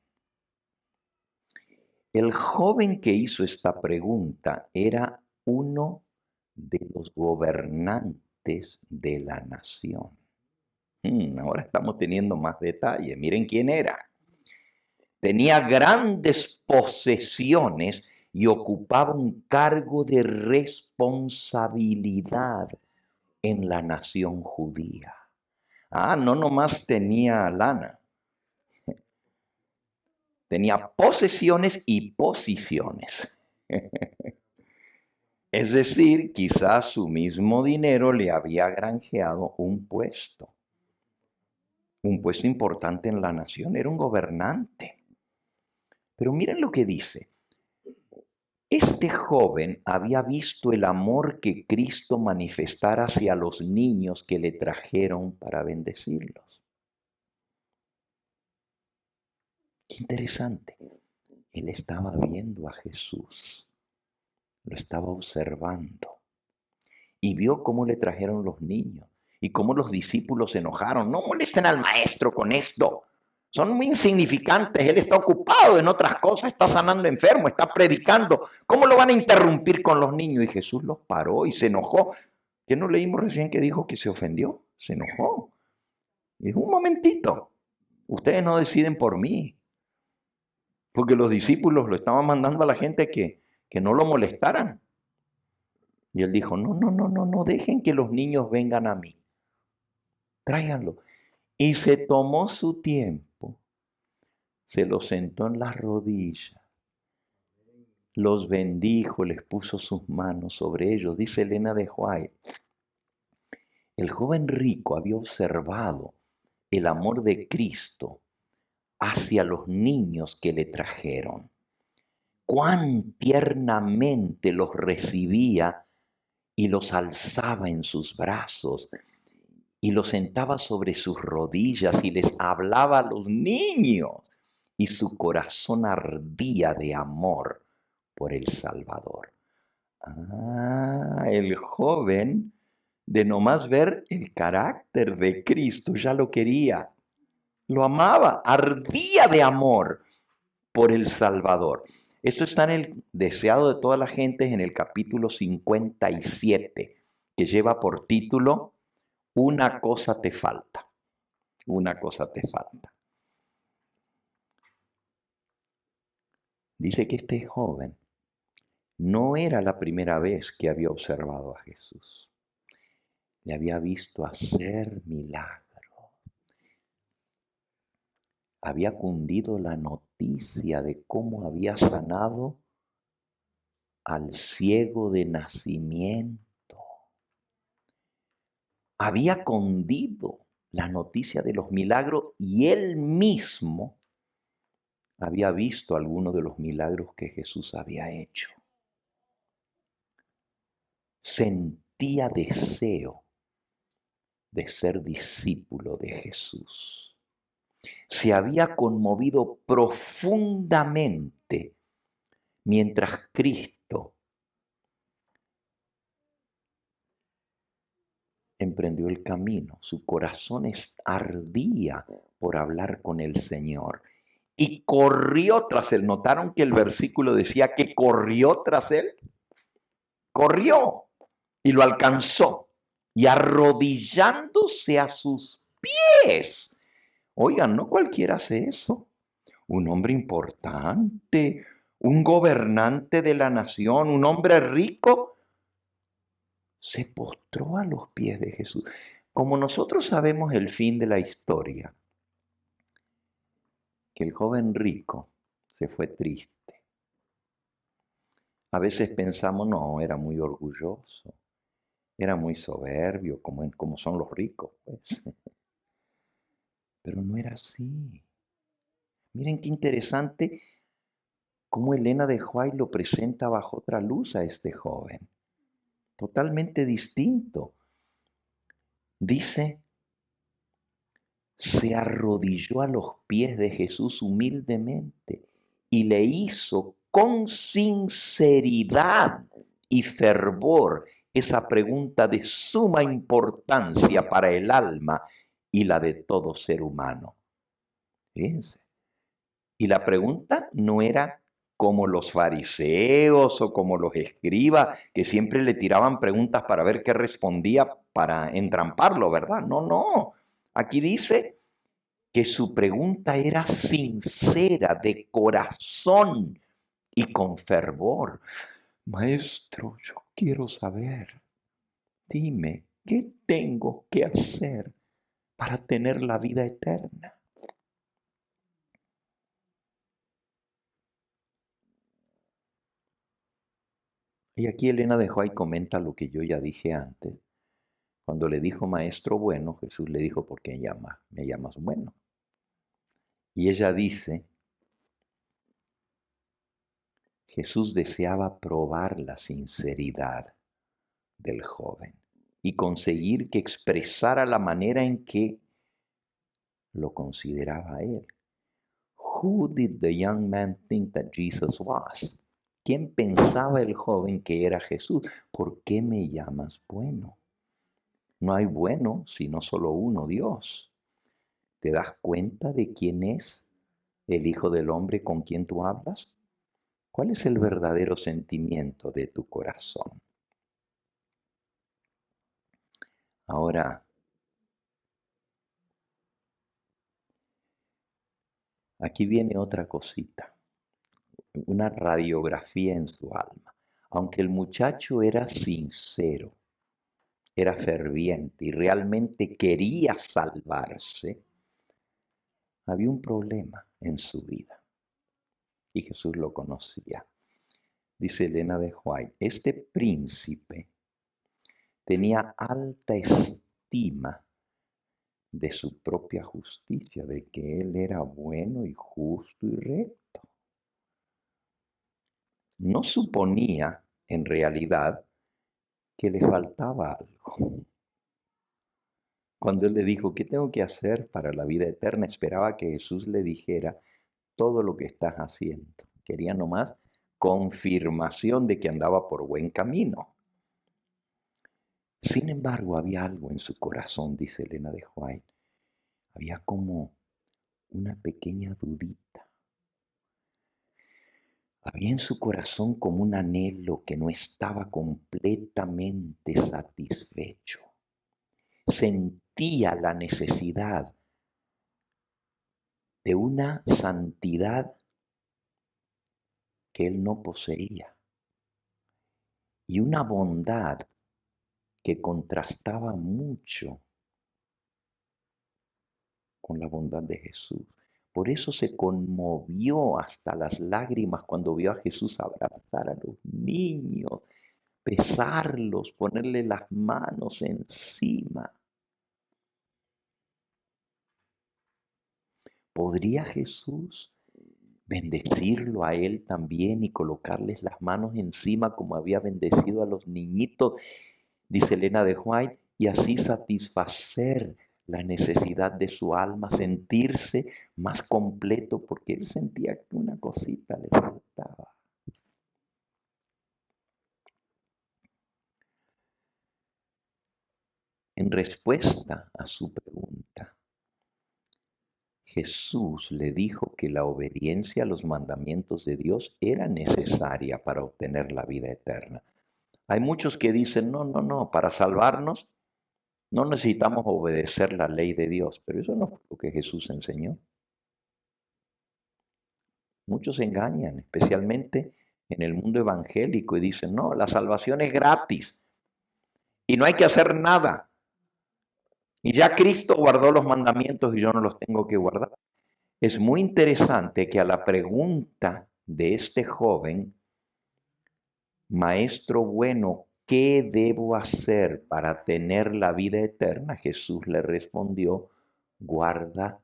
el joven que hizo esta pregunta era uno de los gobernantes de la nación. Ahora estamos teniendo más detalle. Miren quién era. Tenía grandes posesiones y ocupaba un cargo de responsabilidad en la nación judía. No nomás tenía lana. Tenía posesiones y posiciones. Es decir, quizás su mismo dinero le había granjeado un puesto importante en la nación. Era un gobernante. Pero miren lo que dice. Este joven había visto el amor que Cristo manifestara hacia los niños que le trajeron para bendecirlos. Qué interesante. Él estaba viendo a Jesús. Lo estaba observando. Y vio cómo le trajeron los niños. Y cómo los discípulos se enojaron. No molesten al maestro con esto. Son muy insignificantes. Él está ocupado en otras cosas. Está sanando enfermos. Está predicando. ¿Cómo lo van a interrumpir con los niños? Y Jesús los paró y se enojó. ¿Qué no leímos recién que dijo que se ofendió? Se enojó. Y dijo, un momentito. Ustedes no deciden por mí. Porque los discípulos lo estaban mandando a la gente que no lo molestaran. Y él dijo, no, dejen que los niños vengan a mí. Tráiganlo. Y se tomó su tiempo, se los sentó en las rodillas, los bendijo, les puso sus manos sobre ellos. Dice Elena de White, el joven rico había observado el amor de Cristo hacia los niños que le trajeron. Cuán tiernamente los recibía y los alzaba en sus brazos y los sentaba sobre sus rodillas y les hablaba a los niños y su corazón ardía de amor por el Salvador. El joven, de nomás ver el carácter de Cristo, ya lo quería, lo amaba, ardía de amor por el Salvador. Esto está en el deseado de toda la gente en el capítulo 57, que lleva por título Una cosa te falta. Una cosa te falta. Dice que este joven no era la primera vez que había observado a Jesús. Le había visto hacer milagros. Había cundido la noticia de cómo había sanado al ciego de nacimiento. Había cundido la noticia de los milagros y él mismo había visto algunos de los milagros que Jesús había hecho. Sentía deseo de ser discípulo de Jesús. Se había conmovido profundamente mientras Cristo emprendió el camino. Su corazón ardía por hablar con el Señor. Y corrió tras él. ¿Notaron que el versículo decía que corrió tras él? corrió y lo alcanzó y arrodillándose a sus pies. Oigan, no cualquiera hace eso. Un hombre importante, un gobernante de la nación, un hombre rico, se postró a los pies de Jesús. Como nosotros sabemos el fin de la historia, que el joven rico se fue triste. A veces pensamos, no, era muy orgulloso, era muy soberbio, como son los ricos, pues. Pero no era así. Miren qué interesante cómo Elena de White lo presenta bajo otra luz a este joven. Totalmente distinto. Dice, se arrodilló a los pies de Jesús humildemente y le hizo con sinceridad y fervor esa pregunta de suma importancia para el alma y la de todo ser humano. Fíjense. Y la pregunta no era como los fariseos o como los escribas, que siempre le tiraban preguntas para ver qué respondía para entramparlo, ¿verdad? No, no. Aquí dice que su pregunta era sincera, de corazón y con fervor. Maestro, yo quiero saber, dime, ¿qué tengo que hacer para tener la vida eterna? Y aquí Elena de White comenta lo que yo ya dije antes. Cuando le dijo maestro bueno, Jesús le dijo, ¿por qué me llamas bueno? Y ella dice, Jesús deseaba probar la sinceridad del joven y conseguir que expresara la manera en que lo consideraba él. Who did the young man think that Jesus was? ¿Quién pensaba el joven que era Jesús? ¿Por qué me llamas bueno? No hay bueno sino solo uno, Dios. ¿Te das cuenta de quién es el Hijo del Hombre con quien tú hablas? ¿Cuál es el verdadero sentimiento de tu corazón? Ahora, aquí viene otra cosita, una radiografía en su alma. Aunque el muchacho era sincero, era ferviente y realmente quería salvarse, había un problema en su vida y Jesús lo conocía. Dice Elena de White, este príncipe tenía alta estima de su propia justicia, de que él era bueno y justo y recto. No suponía, en realidad, que le faltaba algo. Cuando él le dijo, ¿qué tengo que hacer para la vida eterna? Esperaba que Jesús le dijera todo lo que estás haciendo. Quería nomás confirmación de que andaba por buen camino. Sin embargo, había algo en su corazón, dice Elena de White. Había como una pequeña dudita. Había en su corazón como un anhelo que no estaba completamente satisfecho. Sentía la necesidad de una santidad que él no poseía y una bondad que contrastaba mucho con la bondad de Jesús. Por eso se conmovió hasta las lágrimas cuando vio a Jesús abrazar a los niños, besarlos, ponerle las manos encima. ¿Podría Jesús bendecirlo a él también y colocarles las manos encima como había bendecido a los niñitos? Dice Elena de White, y así satisfacer la necesidad de su alma, sentirse más completo, porque él sentía que una cosita le faltaba. En respuesta a su pregunta, Jesús le dijo que la obediencia a los mandamientos de Dios era necesaria para obtener la vida eterna. Hay muchos que dicen, no, para salvarnos no necesitamos obedecer la ley de Dios, pero eso no es lo que Jesús enseñó. Muchos se engañan, especialmente en el mundo evangélico, y dicen, no, la salvación es gratis y no hay que hacer nada. Y ya Cristo guardó los mandamientos y yo no los tengo que guardar. Es muy interesante que a la pregunta de este joven, maestro bueno, ¿qué debo hacer para tener la vida eterna? Jesús le respondió, guarda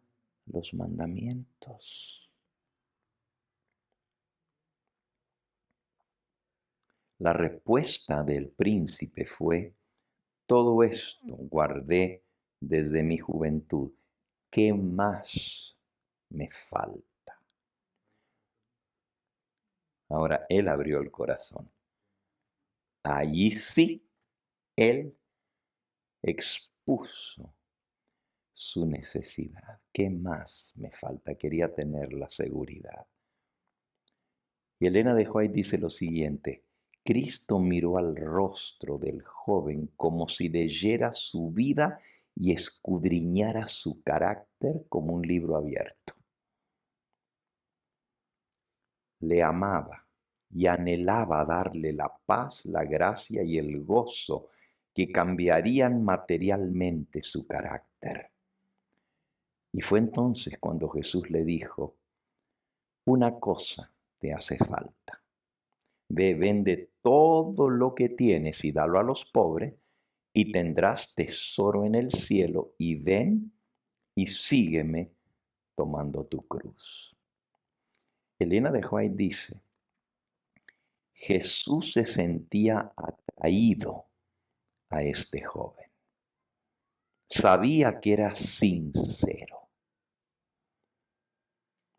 los mandamientos. La respuesta del príncipe fue, todo esto guardé desde mi juventud. ¿Qué más me falta? Ahora él abrió el corazón. Allí sí, él expuso su necesidad. ¿Qué más me falta? Quería tener la seguridad. Y Elena de White dice lo siguiente, Cristo miró al rostro del joven como si leyera su vida y escudriñara su carácter como un libro abierto. Le amaba y anhelaba darle la paz, la gracia y el gozo que cambiarían materialmente su carácter. Y fue entonces cuando Jesús le dijo, una cosa te hace falta. Ve, vende todo lo que tienes y dalo a los pobres, y tendrás tesoro en el cielo, y ven y sígueme tomando tu cruz. Elena de White dice, Jesús se sentía atraído a este joven. Sabía que era sincero.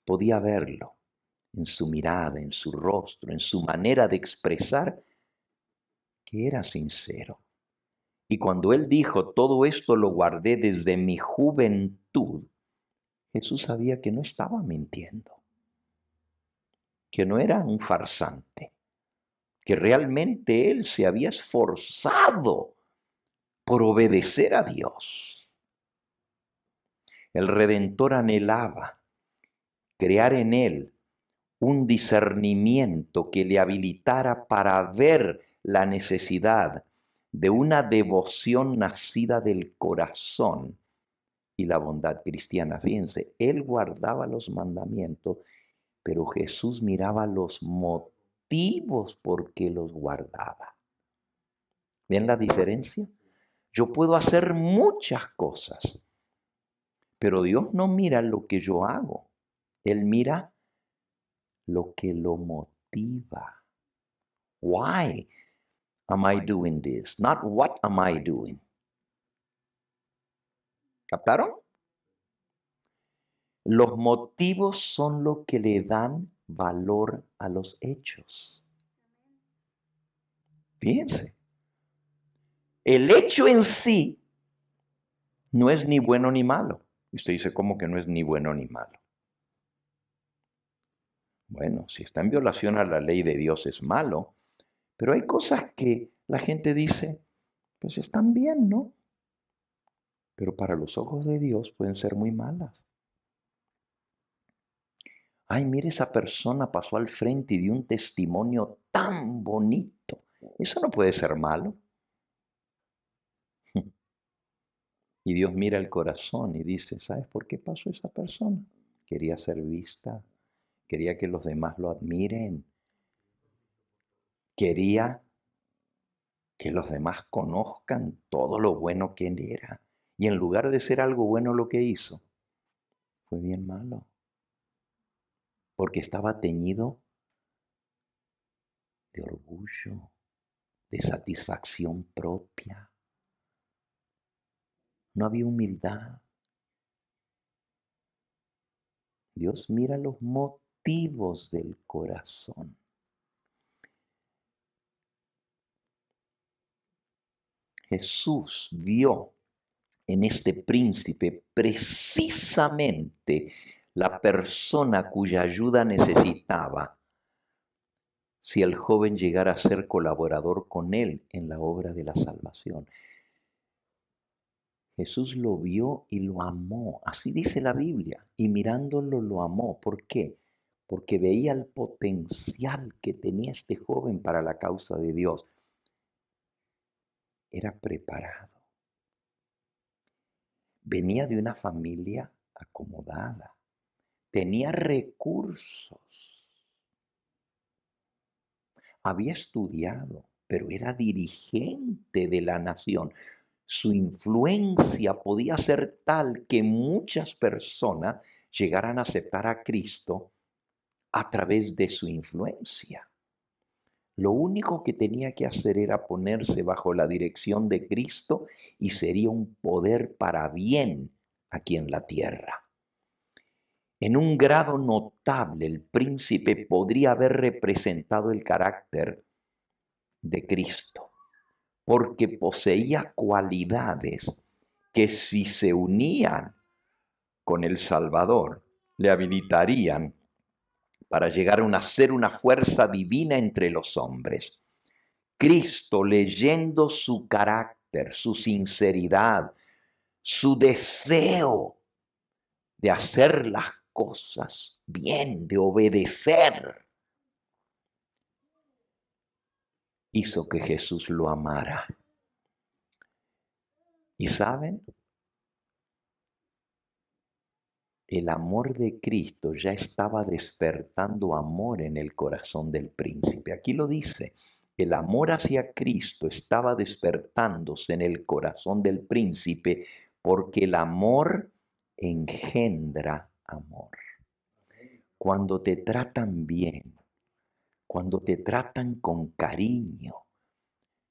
Podía verlo en su mirada, en su rostro, en su manera de expresar que era sincero. Y cuando él dijo, todo esto lo guardé desde mi juventud, Jesús sabía que no estaba mintiendo, que no era un farsante, que realmente él se había esforzado por obedecer a Dios. El Redentor anhelaba crear en él un discernimiento que le habilitara para ver la necesidad de una devoción nacida del corazón y la bondad cristiana. Fíjense, él guardaba los mandamientos, pero Jesús miraba los motivos por qué los guardaba. ¿Ven la diferencia? Yo puedo hacer muchas cosas, pero Dios no mira lo que yo hago. Él mira lo que lo motiva. Why am I doing this? Not what am I doing. ¿Captaron? Los motivos son lo que le dan valor a los hechos. Fíjense. El hecho en sí no es ni bueno ni malo. Y usted dice, ¿cómo que no es ni bueno ni malo? Bueno, si está en violación a la ley de Dios es malo, pero hay cosas que la gente dice, pues están bien, ¿no? Pero para los ojos de Dios pueden ser muy malas. Ay, mire, esa persona pasó al frente y dio un testimonio tan bonito. Eso no puede ser malo. Y Dios mira el corazón y dice, ¿sabes por qué pasó esa persona? Quería ser vista, quería que los demás lo admiren, quería que los demás conozcan todo lo bueno que él era. Y en lugar de ser algo bueno lo que hizo, fue bien malo. Porque estaba teñido de orgullo, de satisfacción propia. No había humildad. Dios mira los motivos del corazón. Jesús vio en este príncipe precisamente la persona cuya ayuda necesitaba si el joven llegara a ser colaborador con él en la obra de la salvación. Jesús lo vio y lo amó, así dice la Biblia, y mirándolo lo amó. ¿Por qué? Porque veía el potencial que tenía este joven para la causa de Dios. Era preparado. Venía de una familia acomodada. Tenía recursos. Había estudiado, pero era dirigente de la nación. Su influencia podía ser tal que muchas personas llegaran a aceptar a Cristo a través de su influencia. Lo único que tenía que hacer era ponerse bajo la dirección de Cristo y sería un poder para bien aquí en la tierra. En un grado notable, el príncipe podría haber representado el carácter de Cristo, porque poseía cualidades que si se unían con el Salvador, le habilitarían para llegar a ser una fuerza divina entre los hombres. Cristo, leyendo su carácter, su sinceridad, su deseo de hacer las cosas bien, de obedecer, hizo que Jesús lo amara. ¿Y saben? El amor de Cristo ya estaba despertando amor en el corazón del príncipe. Aquí lo dice, el amor hacia Cristo estaba despertándose en el corazón del príncipe porque el amor engendra amor. Cuando te tratan bien, cuando te tratan con cariño,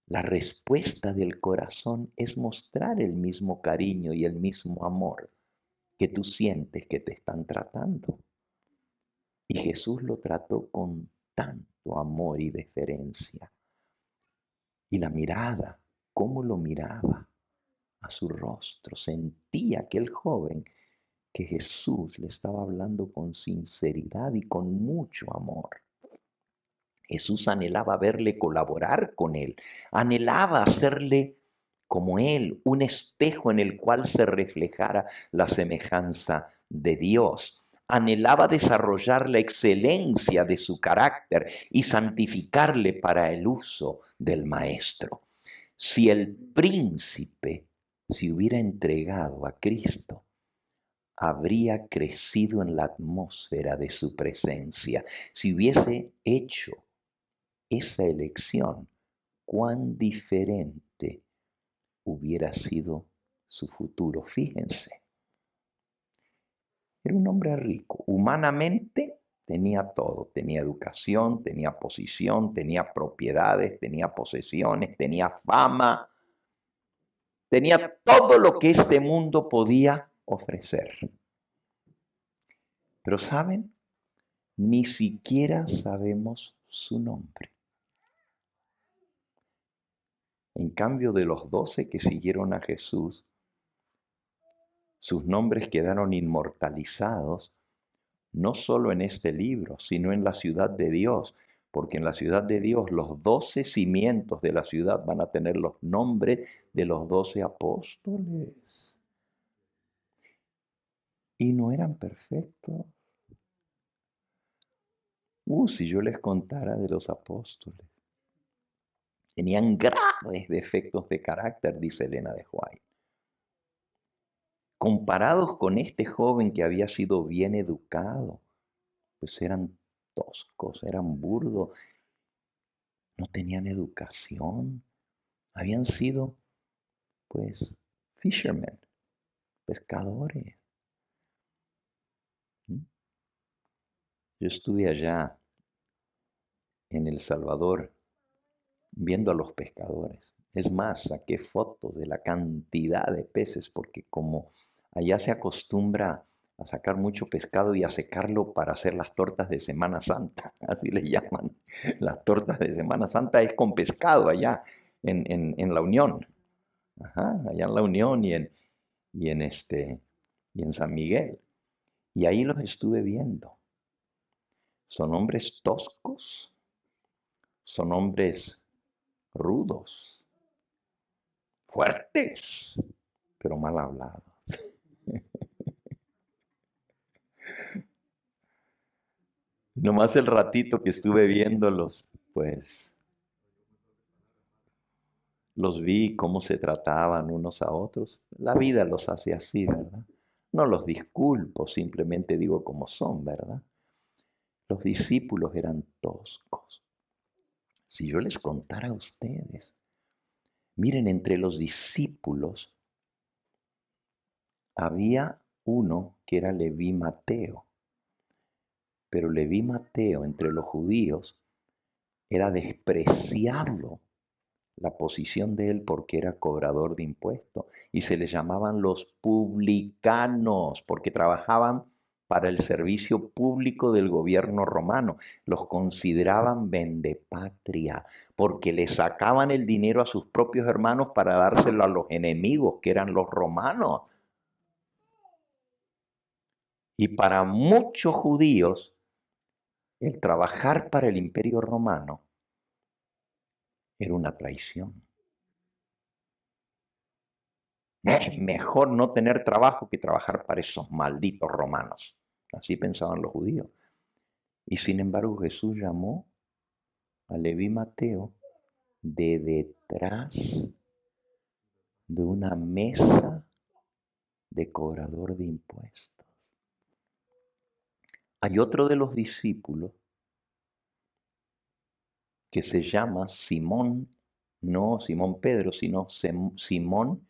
la respuesta del corazón es mostrar el mismo cariño y el mismo amor que tú sientes que te están tratando. Y Jesús lo trató con tanto amor y deferencia. Y la mirada, cómo lo miraba a su rostro, sentía aquel joven que Jesús le estaba hablando con sinceridad y con mucho amor. Jesús anhelaba verle colaborar con él, anhelaba hacerle como él, un espejo en el cual se reflejara la semejanza de Dios. Anhelaba desarrollar la excelencia de su carácter y santificarle para el uso del Maestro. Si el príncipe se hubiera entregado a Cristo, habría crecido en la atmósfera de su presencia. Si hubiese hecho esa elección, cuán diferente hubiera sido su futuro. Fíjense, era un hombre rico, humanamente tenía todo, tenía educación, tenía posición, tenía propiedades, tenía posesiones, tenía fama, tenía todo lo que este mundo podía ofrecer. Pero ¿saben? Ni siquiera sabemos su nombre. En cambio, de los 12 que siguieron a Jesús, sus nombres quedaron inmortalizados, no solo en este libro, sino en la ciudad de Dios, porque en la ciudad de Dios los 12 cimientos de la ciudad van a tener los nombres de los 12 apóstoles. Y no eran perfectos. Si yo les contara de los apóstoles. Tenían graves defectos de carácter, dice Elena de White. Comparados con este joven que había sido bien educado, pues eran toscos, eran burdos, no tenían educación, habían sido, pues, fishermen, pescadores. Yo estuve allá en El Salvador viendo a los pescadores. Es más, saqué fotos de la cantidad de peces, porque como allá se acostumbra a sacar mucho pescado y a secarlo para hacer las tortas de Semana Santa, así le llaman. Las tortas de Semana Santa es con pescado allá en La Unión. Ajá, allá en La Unión y en San Miguel. Y ahí los estuve viendo. Son hombres toscos, Son hombres rudos, fuertes, pero mal hablados. Nomás el ratito que estuve viéndolos, pues los vi cómo se trataban unos a otros. La vida los hace así, ¿verdad? No los disculpo, simplemente digo cómo son, ¿verdad? Los discípulos eran toscos. Si yo les contara a ustedes, miren, entre los discípulos había uno que era Leví Mateo, pero Leví Mateo entre los judíos era despreciado la posición de él porque era cobrador de impuestos y se les llamaban los publicanos porque trabajaban para el servicio público del gobierno romano. Los consideraban vendepatria porque le sacaban el dinero a sus propios hermanos para dárselo a los enemigos que eran los romanos. Y para muchos judíos el trabajar para el imperio romano era una traición. Mejor no tener trabajo que trabajar para esos malditos romanos. Así pensaban los judíos. Y sin embargo Jesús llamó a Leví Mateo de detrás de una mesa de cobrador de impuestos. Hay otro de los discípulos que se llama Simón, no Simón Pedro, sino Simón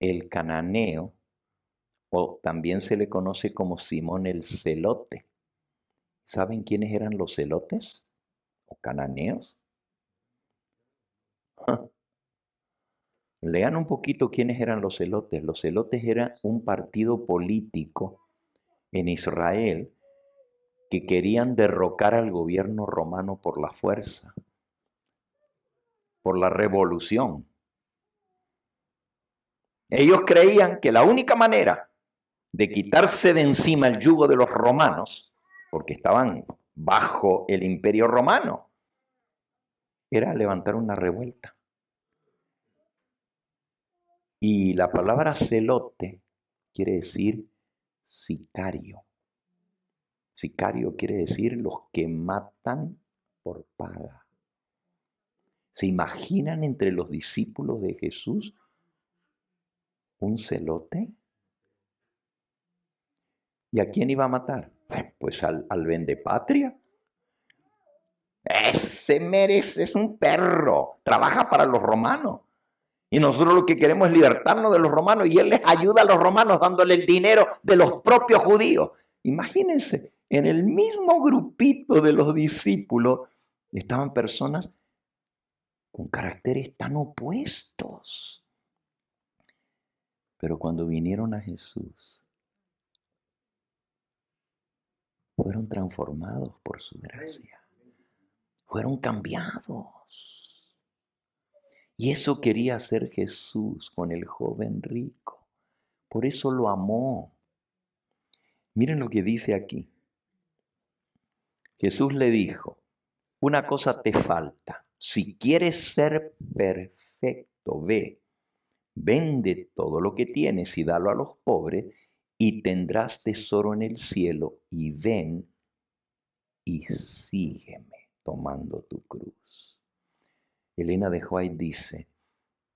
el cananeo, o también se le conoce como Simón el celote. ¿Saben quiénes eran los celotes o cananeos? Lean un poquito quiénes eran los celotes. Los celotes eran un partido político en Israel que querían derrocar al gobierno romano por la fuerza, por la revolución. Ellos creían que la única manera de quitarse de encima el yugo de los romanos, porque estaban bajo el imperio romano, era levantar una revuelta. Y la palabra celote quiere decir sicario. Sicario quiere decir los que matan por paga. ¿Se imaginan entre los discípulos de Jesús un celote? ¿Y a quién iba a matar? Pues al vendepatria. Ese merece, es un perro, trabaja para los romanos. Y nosotros lo que queremos es libertarnos de los romanos y él les ayuda a los romanos dándole el dinero de los propios judíos. Imagínense, en el mismo grupito de los discípulos estaban personas con caracteres tan opuestos. Pero cuando vinieron a Jesús, fueron transformados por su gracia. Fueron cambiados. Y eso quería hacer Jesús con el joven rico. Por eso lo amó. Miren lo que dice aquí. Jesús le dijo, una cosa te falta. Si quieres ser perfecto, ve, vende todo lo que tienes y dalo a los pobres y tendrás tesoro en el cielo y ven y sígueme tomando tu cruz. Elena de White dice,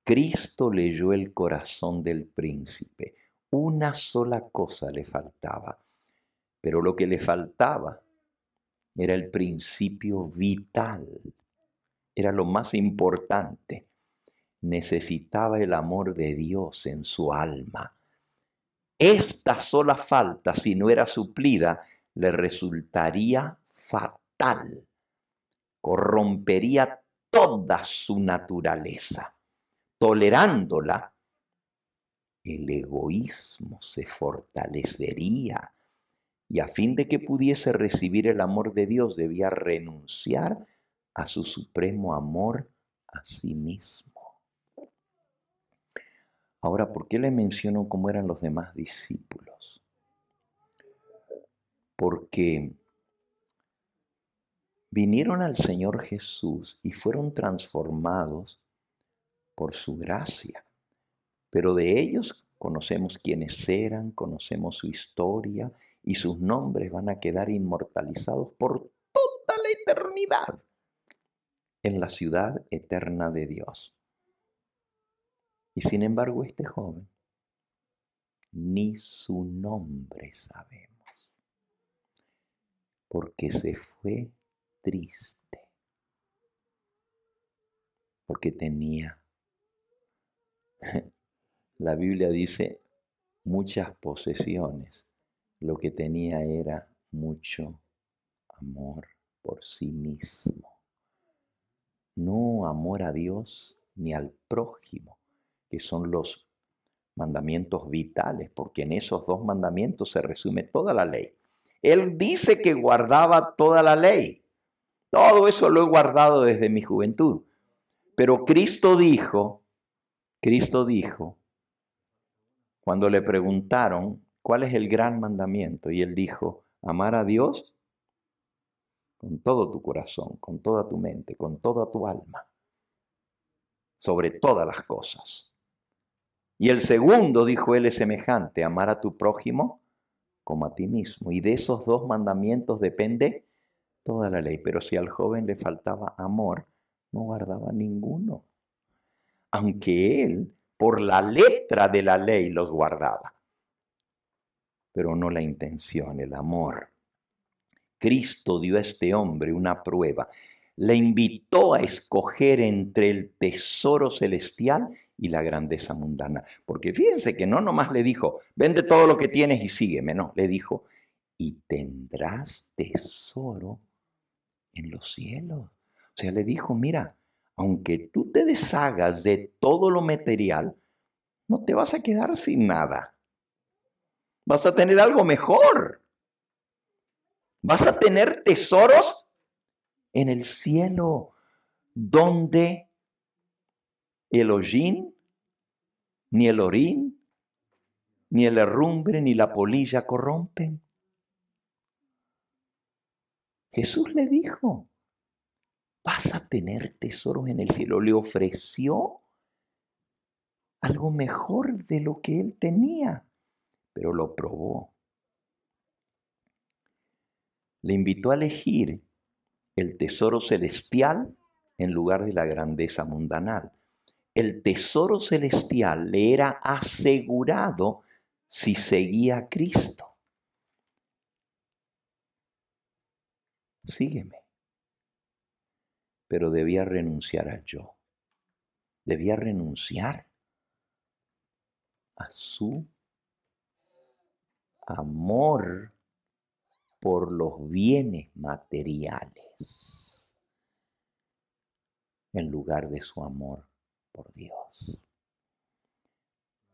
Cristo leyó el corazón del príncipe. Una sola cosa le faltaba, pero lo que le faltaba era el principio vital, era lo más importante. Necesitaba el amor de Dios en su alma. Esta sola falta, si no era suplida, le resultaría fatal, corrompería toda su naturaleza. Tolerándola, el egoísmo se fortalecería y a fin de que pudiese recibir el amor de Dios debía renunciar a su supremo amor a sí mismo. Ahora, ¿por qué le menciono cómo eran los demás discípulos? Porque vinieron al Señor Jesús y fueron transformados por su gracia. Pero de ellos conocemos quiénes eran, conocemos su historia y sus nombres van a quedar inmortalizados por toda la eternidad en la ciudad eterna de Dios. Y sin embargo, este joven, ni su nombre sabemos, porque se fue triste, porque tenía, la Biblia dice, muchas posesiones. Lo que tenía era mucho amor por sí mismo. No amor a Dios ni al prójimo, que son los mandamientos vitales, porque en esos dos mandamientos se resume toda la ley. Él dice que guardaba toda la ley. Todo eso lo he guardado desde mi juventud. Pero Cristo dijo, cuando le preguntaron cuál es el gran mandamiento, y él dijo, amar a Dios con todo tu corazón, con toda tu mente, con toda tu alma, sobre todas las cosas. Y el segundo, dijo él, es semejante, amar a tu prójimo como a ti mismo. Y de esos dos mandamientos depende toda la ley. Pero si al joven le faltaba amor, no guardaba ninguno. Aunque él, por la letra de la ley, los guardaba. Pero no la intención, el amor. Cristo dio a este hombre una prueba. Le invitó a escoger entre el tesoro celestial y la grandeza mundana. Porque fíjense que no nomás le dijo, vende todo lo que tienes y sígueme. No, le dijo, y tendrás tesoro en los cielos. O sea, le dijo, mira, aunque tú te deshagas de todo lo material, no te vas a quedar sin nada. Vas a tener algo mejor. Vas a tener tesoros en el cielo, donde el hollín, ni el orín, ni el herrumbre, ni la polilla corrompen. Jesús le dijo, vas a tener tesoros en el cielo. Le ofreció algo mejor de lo que él tenía, pero lo probó. Le invitó a elegir el tesoro celestial en lugar de la grandeza mundanal. El tesoro celestial le era asegurado si seguía a Cristo. Sígueme. Pero debía renunciar al yo. Debía renunciar a su amor por los bienes materiales en lugar de su amor por Dios.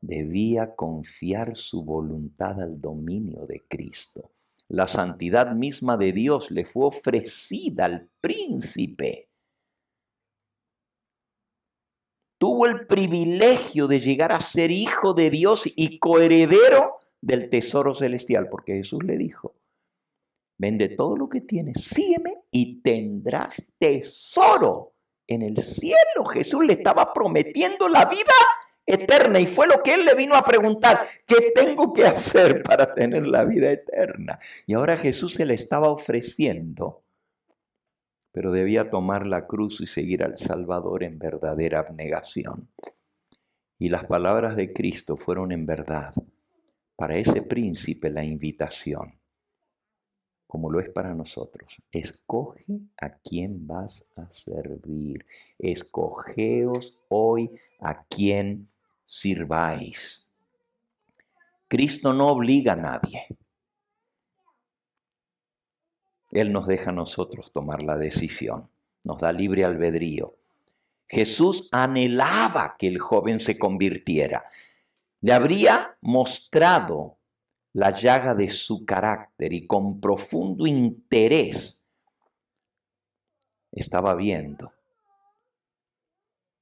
Debía confiar su voluntad al dominio de Cristo. La santidad misma de Dios le fue ofrecida al príncipe. Tuvo el privilegio de llegar a ser hijo de Dios y coheredero del tesoro celestial, porque Jesús le dijo, vende todo lo que tienes, sígueme y tendrás tesoro en el cielo. Jesús le estaba prometiendo la vida eterna y fue lo que él le vino a preguntar, ¿qué tengo que hacer para tener la vida eterna? Y ahora Jesús se le estaba ofreciendo, pero debía tomar la cruz y seguir al Salvador en verdadera abnegación. Y las palabras de Cristo fueron en verdad para ese príncipe la invitación, como lo es para nosotros. Escoge a quién vas a servir. Escogeos hoy a quién sirváis. Cristo no obliga a nadie. Él nos deja a nosotros tomar la decisión. Nos da libre albedrío. Jesús anhelaba que el joven se convirtiera. Le habría mostrado la llaga de su carácter y con profundo interés estaba viendo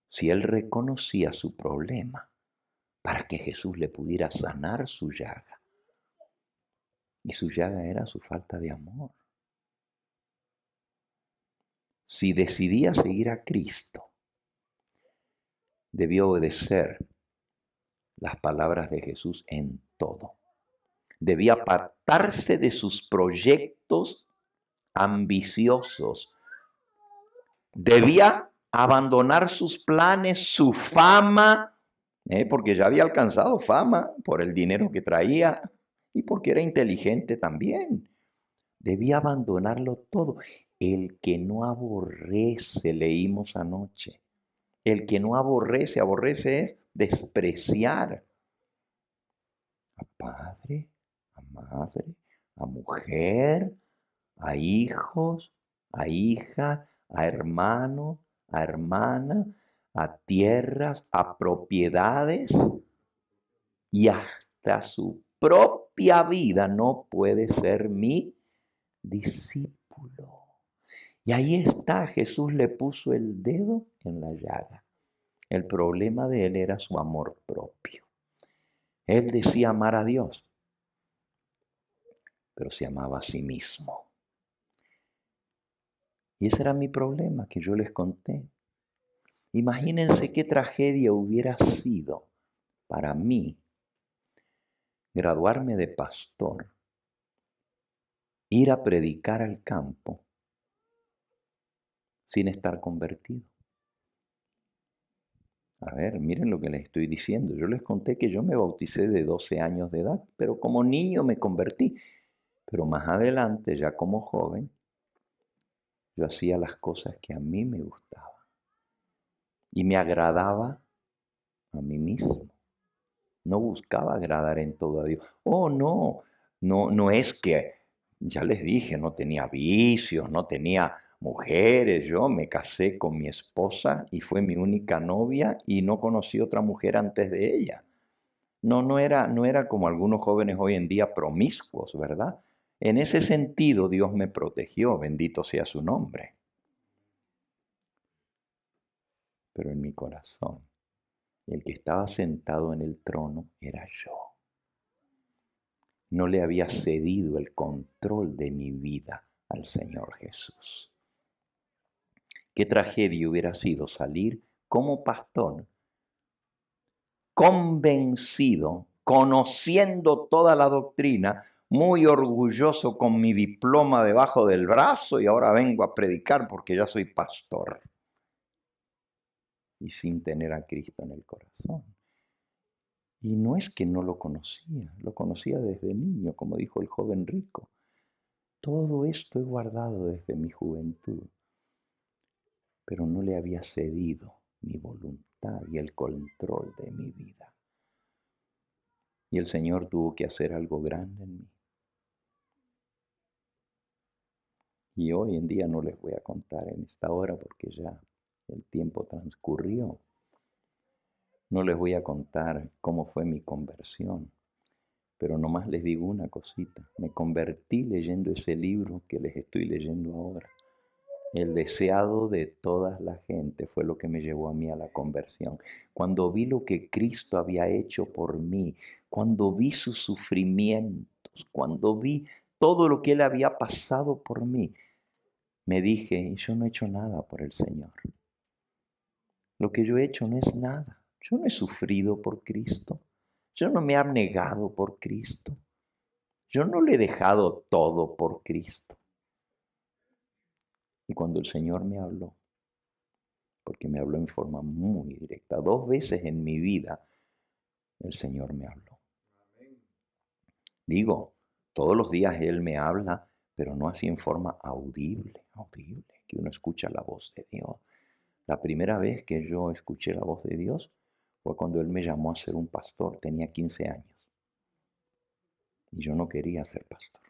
si él reconocía su problema para que Jesús le pudiera sanar su llaga. Y su llaga era su falta de amor. si decidía seguir a Cristo, debía obedecer las palabras de Jesús en todo. Debía apartarse de sus proyectos ambiciosos. Debía abandonar sus planes, su fama, porque ya había alcanzado fama por el dinero que traía y porque era inteligente también. Debía abandonarlo todo. El que no aborrece, leímos anoche. El que no aborrece, aborrece es despreciar a padre, a madre, a mujer, a hijos, a hija, a hermano, a hermana, a tierras, a propiedades y hasta su propia vida. No puede ser mi discípulo. Y ahí está, Jesús le puso el dedo en la llaga. El problema de él era su amor propio. Él decía amar a Dios, pero se amaba a sí mismo. Y ese era mi problema que yo les conté. Imagínense qué tragedia hubiera sido para mí graduarme de pastor, ir a predicar al campo sin estar convertido. A ver, miren lo que les estoy diciendo. Yo les conté que yo me bauticé de 12 años de edad, pero como niño me convertí. Pero más adelante, ya como joven, yo hacía las cosas que a mí me gustaban. Y me agradaba a mí mismo. No buscaba agradar en todo a Dios. Oh, no es que, ya les dije, no tenía vicios, no tenía mujeres. Yo me casé con mi esposa y fue mi única novia y no conocí otra mujer antes de ella. No era como algunos jóvenes hoy en día promiscuos, ¿verdad? En ese sentido Dios me protegió, bendito sea su nombre. Pero en mi corazón, el que estaba sentado en el trono era yo. No le había cedido el control de mi vida al Señor Jesús. Qué tragedia hubiera sido salir como pastor, convencido, conociendo toda la doctrina, muy orgulloso con mi diploma debajo del brazo y ahora vengo a predicar porque ya soy pastor. Y sin tener a Cristo en el corazón. Y no es que no lo conocía desde niño, como dijo el joven rico. Todo esto he guardado desde mi juventud, pero no le había cedido mi voluntad y el control de mi vida. Y el Señor tuvo que hacer algo grande en mí. Y hoy en día no les voy a contar en esta hora porque ya el tiempo transcurrió. No les voy a contar cómo fue mi conversión. Pero nomás les digo una cosita, me convertí leyendo ese libro que les estoy leyendo ahora. El deseado de toda la gente fue lo que me llevó a mí a la conversión. Cuando vi lo que Cristo había hecho por mí, cuando vi sus sufrimientos, cuando vi todo lo que Él había pasado por mí, me dije, yo no he hecho nada por el Señor. Lo que yo he hecho no es nada. Yo no he sufrido por Cristo. Yo no me he abnegado por Cristo. Yo no le he dejado todo por Cristo. Y cuando el Señor me habló, porque me habló en forma muy directa, 2 veces en mi vida el Señor me habló. Digo, todos los días Él me habla, pero no así en forma audible, que uno escucha la voz de Dios. La primera vez que yo escuché la voz de Dios fue cuando Él me llamó a ser un pastor, tenía 15 años. Y yo no quería ser pastor.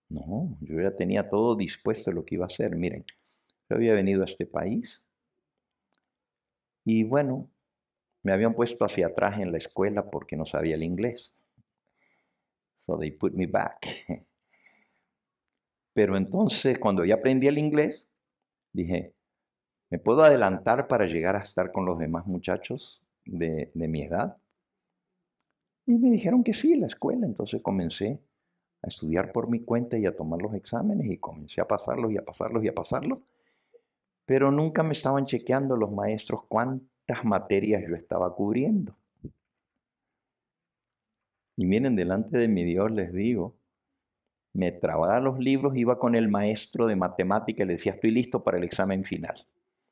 No, yo ya tenía todo dispuesto lo que iba a hacer. Miren, yo había venido a este país y bueno, me habían puesto hacia atrás en la escuela porque no sabía el inglés. So they put me back. Pero entonces, cuando ya aprendí el inglés, dije, ¿me puedo adelantar para llegar a estar con los demás muchachos de mi edad? Y me dijeron que sí, en la escuela. Entonces comencé a estudiar por mi cuenta y a tomar los exámenes y comencé a pasarlos y a pasarlos y a pasarlos. Pero nunca me estaban chequeando los maestros cuántas materias yo estaba cubriendo. Y miren, delante de mi Dios les digo, me trababa los libros, iba con el maestro de matemática y le decía, estoy listo para el examen final.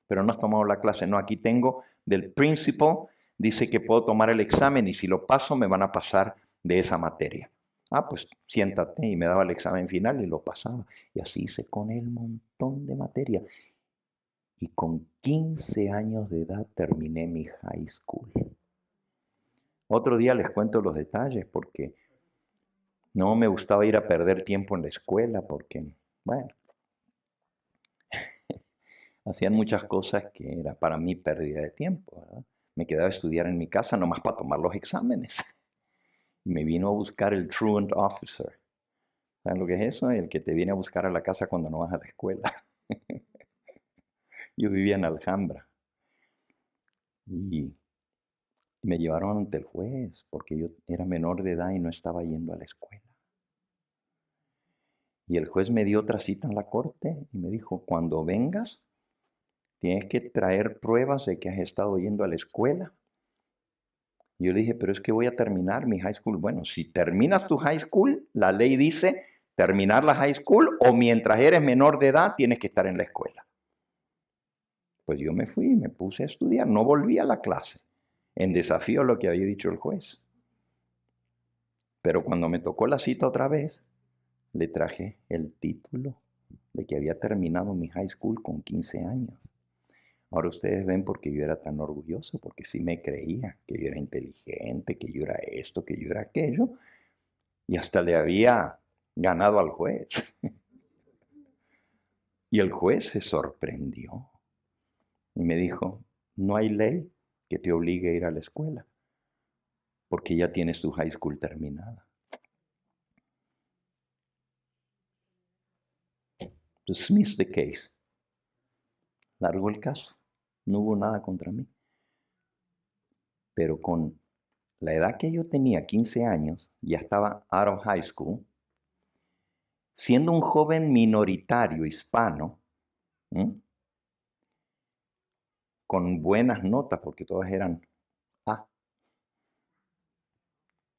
Pero no has tomado la clase. No, aquí tengo del principal, dice que puedo tomar el examen y si lo paso me van a pasar de esa materia. Ah, pues siéntate, y me daba el examen final y lo pasaba. Y así hice con el montón de materia. Y con 15 años de edad terminé mi high school. Otro día les cuento los detalles porque no me gustaba ir a perder tiempo en la escuela porque, bueno, hacían muchas cosas que era para mí pérdida de tiempo, ¿verdad? Me quedaba a estudiar en mi casa nomás para tomar los exámenes. Y me vino a buscar el truant officer. ¿Saben lo que es eso? El que te viene a buscar a la casa cuando no vas a la escuela. Yo vivía en Alhambra. Y me llevaron ante el juez porque yo era menor de edad y no estaba yendo a la escuela. Y el juez me dio otra cita en la corte y me dijo, cuando vengas, tienes que traer pruebas de que has estado yendo a la escuela. Y yo le dije, pero es que voy a terminar mi high school. Bueno, si terminas tu high school, la ley dice terminar la high school o mientras eres menor de edad tienes que estar en la escuela. Pues yo me fui y me puse a estudiar, no volví a la clase, en desafío a lo que había dicho el juez. Pero cuando me tocó la cita otra vez, le traje el título de que había terminado mi high school con 15 años. Ahora ustedes ven por qué yo era tan orgulloso, porque sí me creía que yo era inteligente, que yo era esto, que yo era aquello, y hasta le había ganado al juez. Y el juez se sorprendió y me dijo, no hay ley que te obligue a ir a la escuela, porque ya tienes tu high school terminada. Dismiss the case. Largó el caso. No hubo nada contra mí. Pero con la edad que yo tenía, 15 años, ya estaba out of high school, siendo un joven minoritario hispano, ¿m? Con buenas notas, porque todas eran A.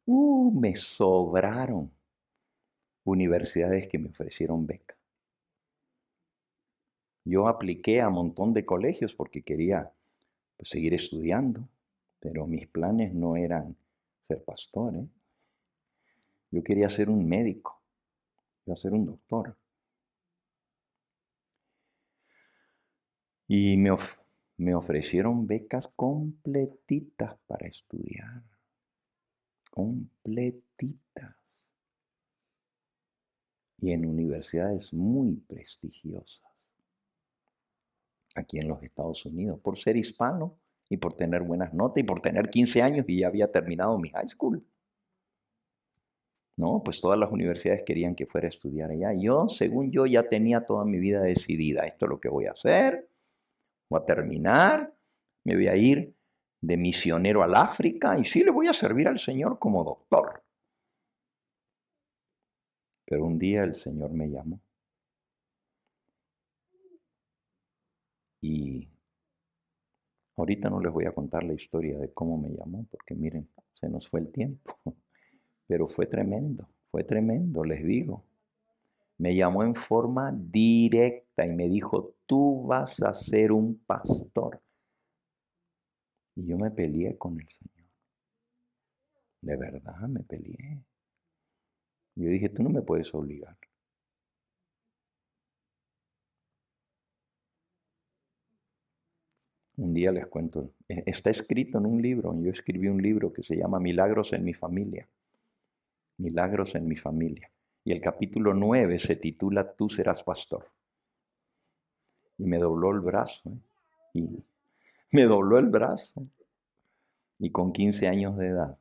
Me sobraron universidades que me ofrecieron beca. Yo apliqué a un montón de colegios porque quería pues, seguir estudiando, pero mis planes no eran ser pastor, ¿eh? Yo quería ser un médico, iba a ser un doctor. Y me ofrecieron becas completitas para estudiar, completitas. Y en universidades muy prestigiosas, aquí en los Estados Unidos, por ser hispano y por tener buenas notas y por tener 15 años y ya había terminado mi high school. No, pues todas las universidades querían que fuera a estudiar allá. Yo, según yo, ya tenía toda mi vida decidida. Esto es lo que voy a hacer. Voy a terminar. Me voy a ir de misionero al África y sí le voy a servir al Señor como doctor. Pero un día el Señor me llamó. Y ahorita no les voy a contar la historia de cómo me llamó, porque miren, se nos fue el tiempo. Pero fue tremendo, les digo. Me llamó en forma directa y me dijo, tú vas a ser un pastor. Y yo me peleé con el Señor. De verdad, me peleé. Yo dije, tú no me puedes obligar. Un día les cuento, está escrito en un libro, yo escribí un libro que se llama Milagros en mi familia. Milagros en mi familia. Y el capítulo 9 se titula Tú serás pastor. Y me dobló el brazo, ¿eh? Y me dobló el brazo. Y con 15 años de edad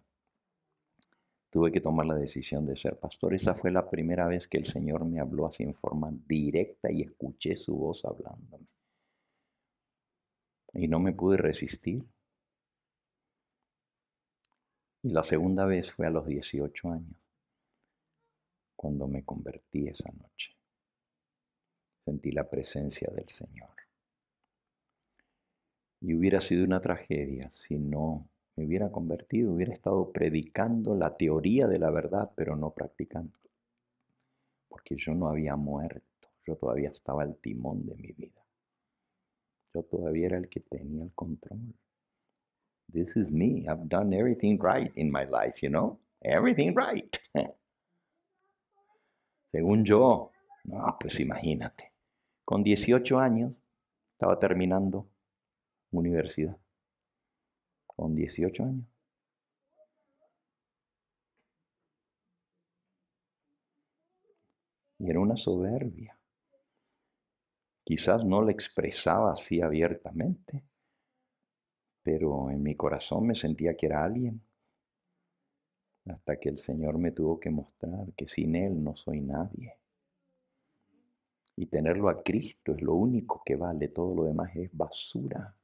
tuve que tomar la decisión de ser pastor. Esa fue la primera vez que el Señor me habló así en forma directa y escuché su voz hablándome. Y no me pude resistir. Y la segunda vez fue a los 18 años. cuando me convertí esa noche. Sentí la presencia del Señor. Y hubiera sido una tragedia si no me hubiera convertido, hubiera estado predicando la teoría de la verdad, pero no practicando. Porque yo no había muerto, yo todavía estaba al timón de mi vida. Yo todavía era el que tenía el control. This is me. I've done everything right in my life, you know? Everything right. Según yo, no, pues imagínate. Con 18 años estaba terminando universidad. Con 18 años. Y era una soberbia. Quizás no la expresaba así abiertamente, pero en mi corazón me sentía que era alguien. Hasta que el Señor me tuvo que mostrar que sin Él no soy nadie. Y tenerlo a Cristo es lo único que vale, todo lo demás es basura.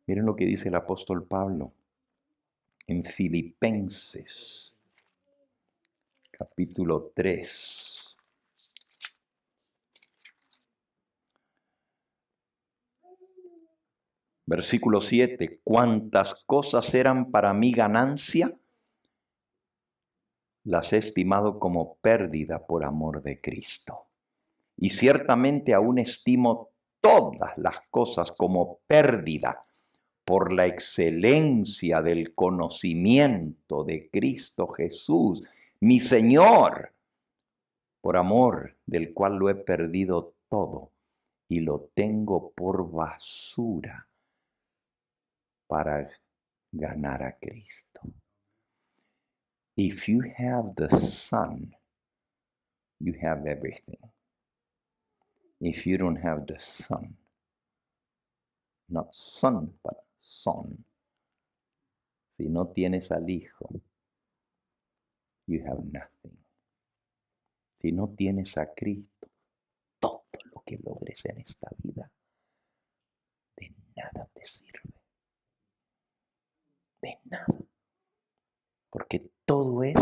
Miren lo que dice el apóstol Pablo en Filipenses, capítulo 3. Versículo 7, cuantas cosas eran para mí ganancia, las he estimado como pérdida por amor de Cristo. Y ciertamente aún estimo todas las cosas como pérdida por la excelencia del conocimiento de Cristo Jesús, mi Señor, por amor del cual lo he perdido todo y lo tengo por basura para ganar a Cristo. If you have the Son, you have everything. If you don't have the Son, not son, but son. Si no tienes al Hijo, you have nothing. Si no tienes a Cristo, todo lo que logres en esta vida, de nada te sirve. De nada. Porque todo es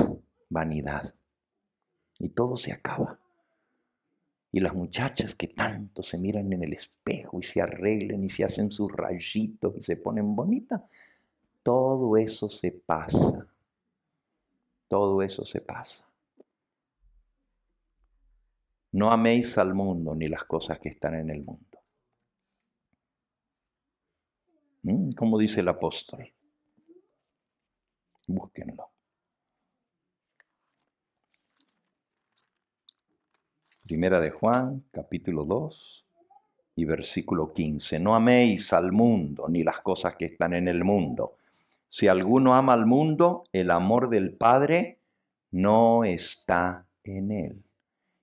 vanidad. Y todo se acaba. Y las muchachas que tanto se miran en el espejo y se arreglan y se hacen sus rayitos y se ponen bonitas, todo eso se pasa. Todo eso se pasa. No améis al mundo ni las cosas que están en el mundo. Como dice el apóstol. Búsquenlo. Primera de Juan, capítulo 2 y versículo 15. No améis al mundo ni las cosas que están en el mundo. Si alguno ama al mundo, el amor del Padre no está en él.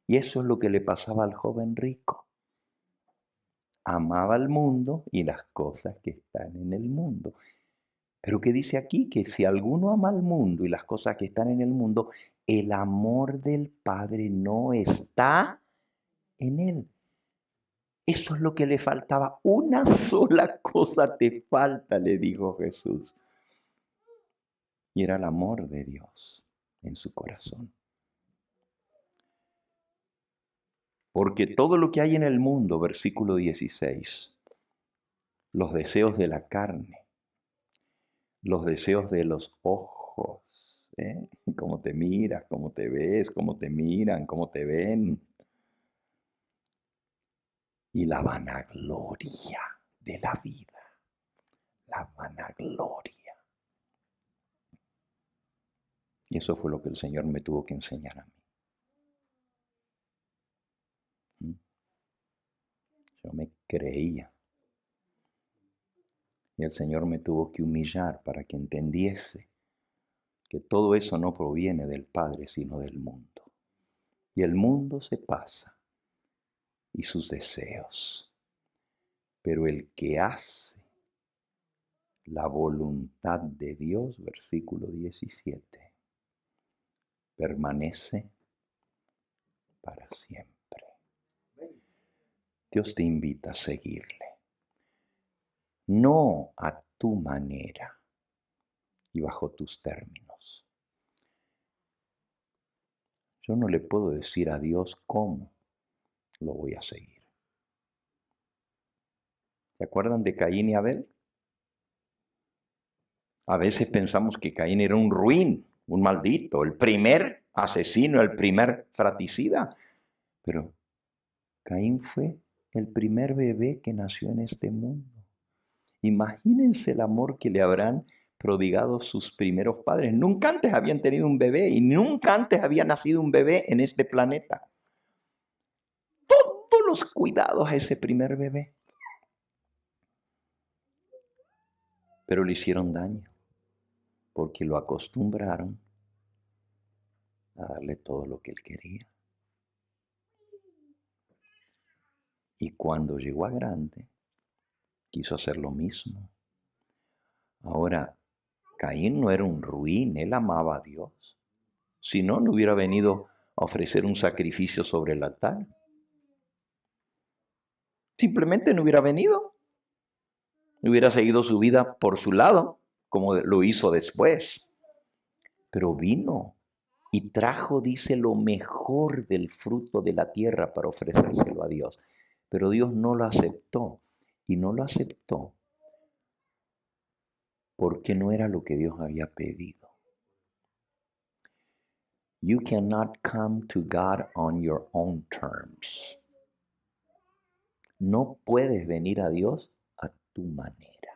Y eso es lo que le pasaba al joven rico. Amaba al mundo y las cosas que están en el mundo. Pero ¿qué dice aquí? Que si alguno ama al mundo y las cosas que están en el mundo, el amor del Padre no está en él. Eso es lo que le faltaba. Una sola cosa te falta, le dijo Jesús. Y era el amor de Dios en su corazón. Porque todo lo que hay en el mundo, versículo 16, los deseos de la carne, los deseos de los ojos, cómo te miras, cómo te ves, cómo te miran, cómo te ven, y la vanagloria de la vida, la vanagloria. Y eso fue lo que el Señor me tuvo que enseñar a mí. Yo me creía. Y el Señor me tuvo que humillar para que entendiese que todo eso no proviene del Padre, sino del mundo. Y el mundo se pasa y sus deseos. Pero el que hace la voluntad de Dios, versículo 17, permanece para siempre. Dios te invita a seguirle. No a tu manera y bajo tus términos. Yo no le puedo decir a Dios cómo lo voy a seguir. ¿Se acuerdan de Caín y Abel? A veces pensamos que Caín era un ruin, un maldito, el primer asesino, el primer fratricida. Pero Caín fue el primer bebé que nació en este mundo. Imagínense el amor que le habrán prodigado sus primeros padres. Nunca antes habían tenido un bebé y nunca antes había nacido un bebé en este planeta. Todos los cuidados a ese primer bebé. Pero le hicieron daño porque lo acostumbraron a darle todo lo que él quería. Y cuando llegó a grande, quiso hacer lo mismo. Ahora, Caín no era un ruin, él amaba a Dios. Si no, no hubiera venido a ofrecer un sacrificio sobre el altar. Simplemente no hubiera venido. Hubiera seguido su vida por su lado, como lo hizo después. Pero vino y trajo, dice, lo mejor del fruto de la tierra para ofrecérselo a Dios. Pero Dios no lo aceptó. Y no lo aceptó porque no era lo que Dios había pedido. You cannot come to God on your own terms. No puedes venir a Dios a tu manera.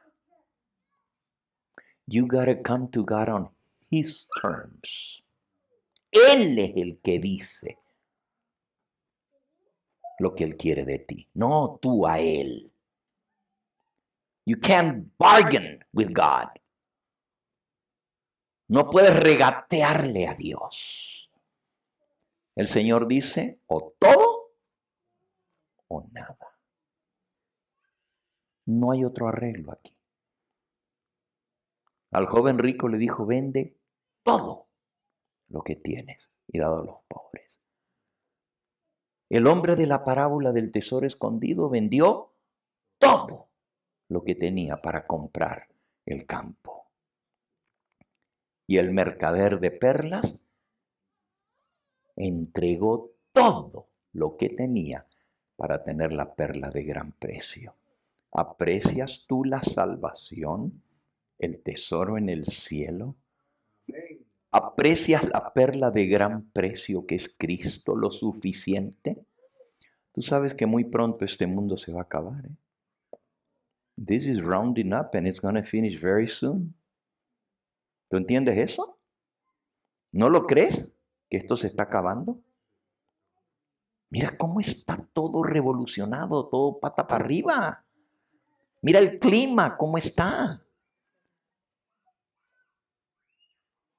You gotta come to God on His terms. Él es el que dice lo que Él quiere de ti, no tú a Él. You can't bargain with God. No puedes regatearle a Dios. El Señor dice, o todo o nada. No hay otro arreglo aquí. Al joven rico le dijo, vende todo lo que tienes y dado a los pobres. El hombre de la parábola del tesoro escondido vendió todo lo que tenía para comprar el campo. Y el mercader de perlas entregó todo lo que tenía para tener la perla de gran precio. ¿Aprecias tú la salvación, el tesoro en el cielo? ¿Aprecias la perla de gran precio que es Cristo lo suficiente? Tú sabes que muy pronto este mundo se va a acabar. This is rounding up and it's going to finish very soon. ¿Tú entiendes eso? ¿No lo crees? ¿Que esto se está acabando? Mira cómo está todo revolucionado, todo pata para arriba. Mira el clima, cómo está.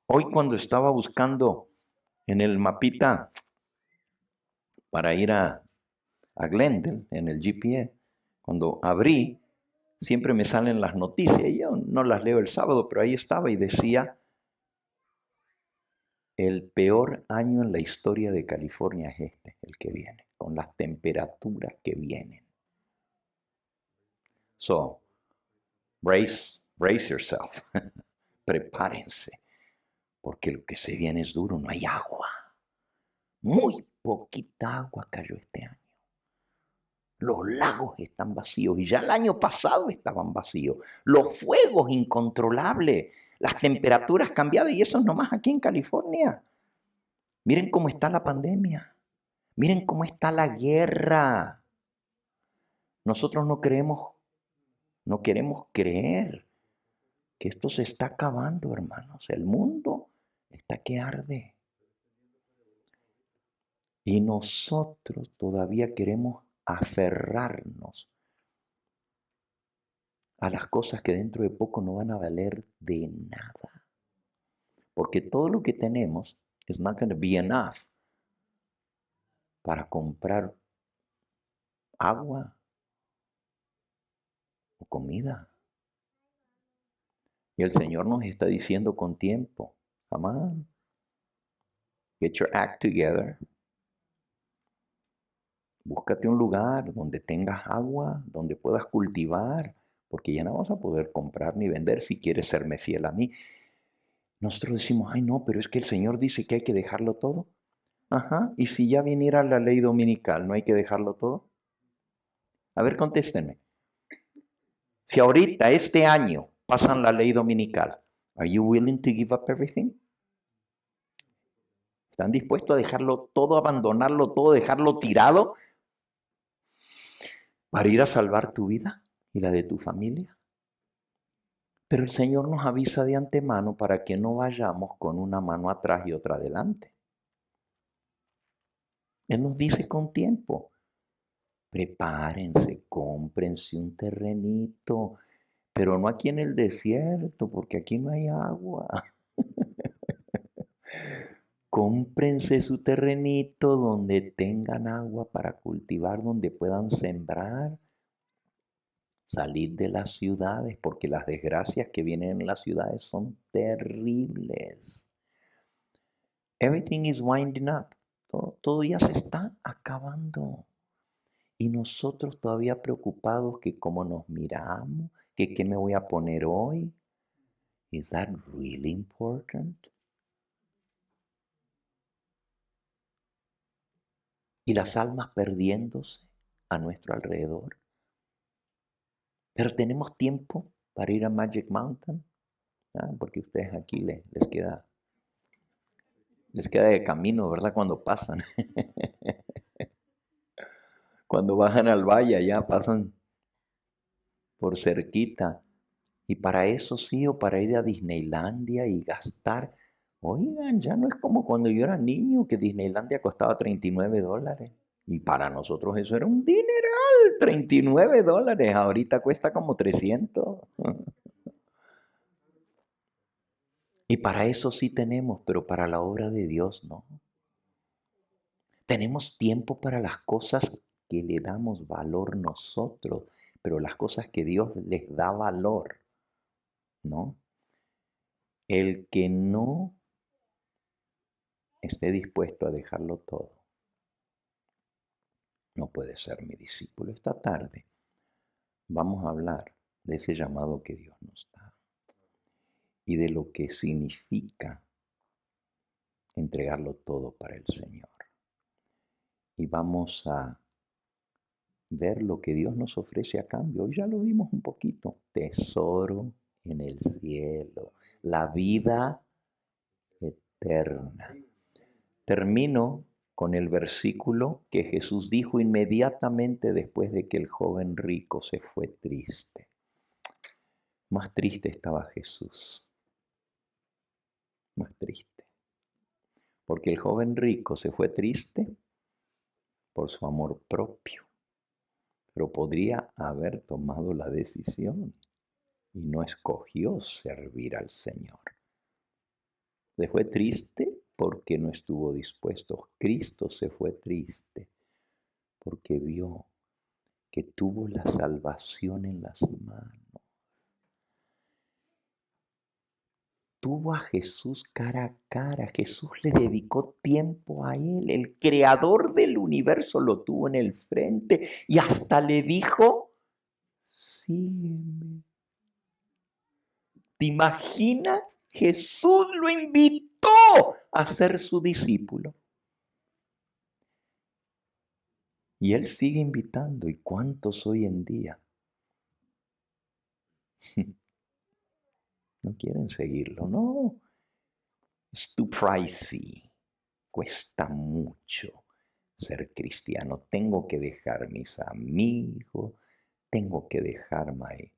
Hoy cuando estaba buscando en el mapita para ir a Glendale, en el GPS, cuando abrí, siempre me salen las noticias. Yo no las leo el sábado, pero ahí estaba y decía, el peor año en la historia de California es este, el que viene, con las temperaturas que vienen. So, brace yourself. Prepárense, porque lo que se viene es duro, no hay agua. Muy poquita agua cayó este año. Los lagos están vacíos y ya el año pasado estaban vacíos. Los fuegos incontrolables, las temperaturas cambiadas y eso es nomás aquí en California. Miren cómo está la pandemia. Miren cómo está la guerra. Nosotros no queremos creer que esto se está acabando, hermanos. El mundo está que arde. Y nosotros todavía queremos aferrarnos a las cosas que dentro de poco no van a valer de nada. Porque todo lo que tenemos is not going to be enough para comprar agua o comida. Y el Señor nos está diciendo con tiempo, come on, get your act together. Búscate un lugar donde tengas agua, donde puedas cultivar, porque ya no vas a poder comprar ni vender si quieres serme fiel a mí. Nosotros decimos, ay no, pero es que el Señor dice que hay que dejarlo todo. Ajá. ¿Y si ya viniera la ley dominical, no hay que dejarlo todo? A ver, contéstenme. Si ahorita, este año, pasan la ley dominical, ¿are you willing to give up everything? ¿Están dispuestos a dejarlo todo, abandonarlo todo, dejarlo tirado para ir a salvar tu vida y la de tu familia? Pero el Señor nos avisa de antemano para que no vayamos con una mano atrás y otra adelante. Él nos dice con tiempo, prepárense, cómprense un terrenito, pero no aquí en el desierto, porque aquí no hay agua. Cómprense su terrenito donde tengan agua para cultivar, donde puedan sembrar, salir de las ciudades, porque las desgracias que vienen en las ciudades son terribles. Everything is winding up. Todo ya se está acabando. Y nosotros todavía preocupados que cómo nos miramos, que qué me voy a poner hoy. Is that really important? Y las almas perdiéndose a nuestro alrededor. Pero tenemos tiempo para ir a Magic Mountain, porque ustedes aquí les queda de camino, ¿verdad? Cuando pasan. Cuando bajan al valle, ya pasan por cerquita. Y para eso sí, o para ir a Disneylandia y gastar. Oigan, ya no es como cuando yo era niño, que Disneylandia costaba $39. Y para nosotros eso era un dineral, $39. Ahorita cuesta como 300. Y para eso sí tenemos, pero para la obra de Dios no. Tenemos tiempo para las cosas que le damos valor nosotros, pero las cosas que Dios les da valor, ¿no? El que no esté dispuesto a dejarlo todo, no puede ser mi discípulo. Esta tarde vamos a hablar de ese llamado que Dios nos da y de lo que significa entregarlo todo para el Señor. Y vamos a ver lo que Dios nos ofrece a cambio. Hoy ya lo vimos un poquito. Tesoro en el cielo, la vida eterna. Termino con el versículo que Jesús dijo inmediatamente después de que el joven rico se fue triste. Más triste estaba Jesús. Más triste. Porque el joven rico se fue triste por su amor propio. Pero podría haber tomado la decisión y no escogió servir al Señor. Se fue triste porque no estuvo dispuesto. Cristo se fue triste porque vio que tuvo la salvación en las manos. Tuvo a Jesús cara a cara. Jesús le dedicó tiempo a él. El creador del universo lo tuvo en el frente y hasta le dijo, sígueme. ¿Te imaginas? Jesús lo invitó a ser su discípulo. Y él sigue invitando. ¿Y cuántos hoy en día no quieren seguirlo? No. Es too pricey. Cuesta mucho ser cristiano. Tengo que dejar mis amigos. Tengo que dejar my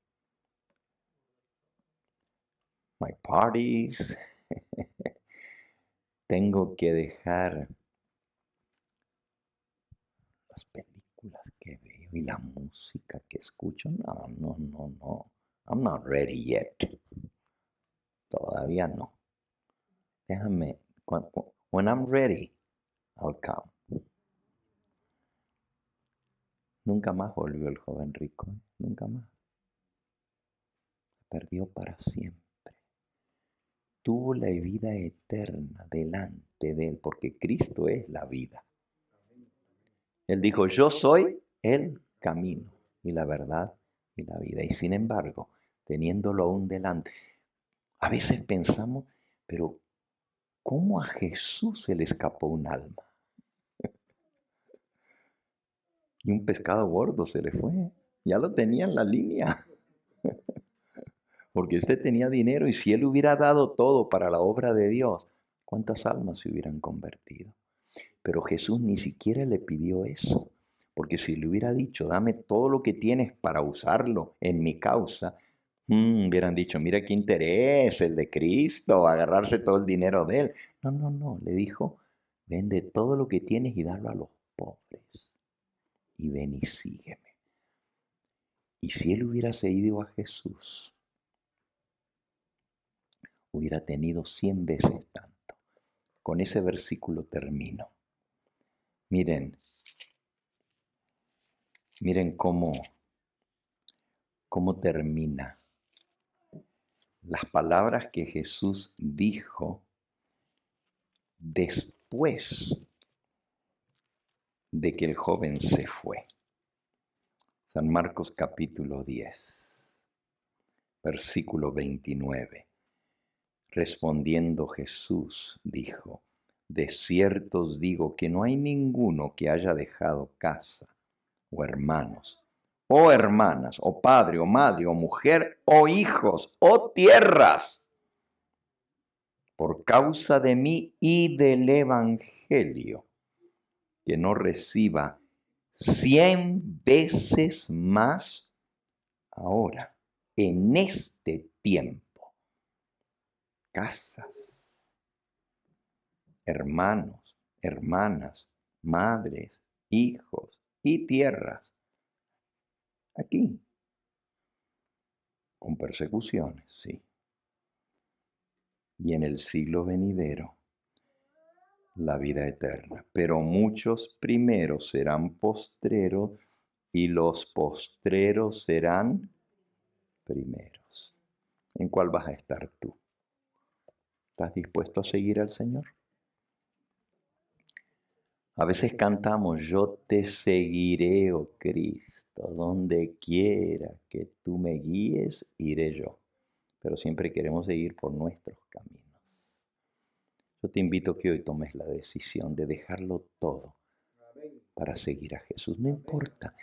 parties. Tengo que dejar las películas que veo y la música que escucho. No. I'm not ready yet. Todavía no. Déjame. When I'm ready, I'll come. Nunca más volvió el joven rico. Nunca más. Perdió para siempre. Tuvo la vida eterna delante de él, porque Cristo es la vida. Él dijo, yo soy el camino y la verdad y la vida. Y sin embargo, teniéndolo aún delante, a veces pensamos, pero ¿cómo a Jesús se le escapó un alma? Y un pescado gordo se le fue. Ya lo tenía en la línea. Porque usted tenía dinero y si él hubiera dado todo para la obra de Dios, ¿cuántas almas se hubieran convertido? Pero Jesús ni siquiera le pidió eso. Porque si le hubiera dicho, dame todo lo que tienes para usarlo en mi causa, hubieran dicho, mira qué interés, el de Cristo, agarrarse todo el dinero de él. No, no, no, le dijo, vende todo lo que tienes y dalo a los pobres. Y ven y sígueme. Y si él hubiera seguido a Jesús, hubiera tenido 100 veces tanto. Con ese versículo termino. Miren cómo termina. Las palabras que Jesús dijo después de que el joven se fue. San Marcos capítulo 10, versículo 29. Respondiendo Jesús dijo, de cierto os digo que no hay ninguno que haya dejado casa, o hermanos, o hermanas, o padre, o madre, o mujer, o hijos, o tierras, por causa de mí y del Evangelio, que no reciba 100 veces más ahora, en este tiempo, casas, hermanos, hermanas, madres, hijos y tierras, aquí, con persecuciones, sí. Y en el siglo venidero, la vida eterna. Pero muchos primeros serán postreros y los postreros serán primeros. ¿En cuál vas a estar tú? ¿Estás dispuesto a seguir al Señor? A veces cantamos, yo te seguiré, oh Cristo, donde quiera que tú me guíes, iré yo. Pero siempre queremos seguir por nuestros caminos. Yo te invito a que hoy tomes la decisión de dejarlo todo para seguir a Jesús. No importa.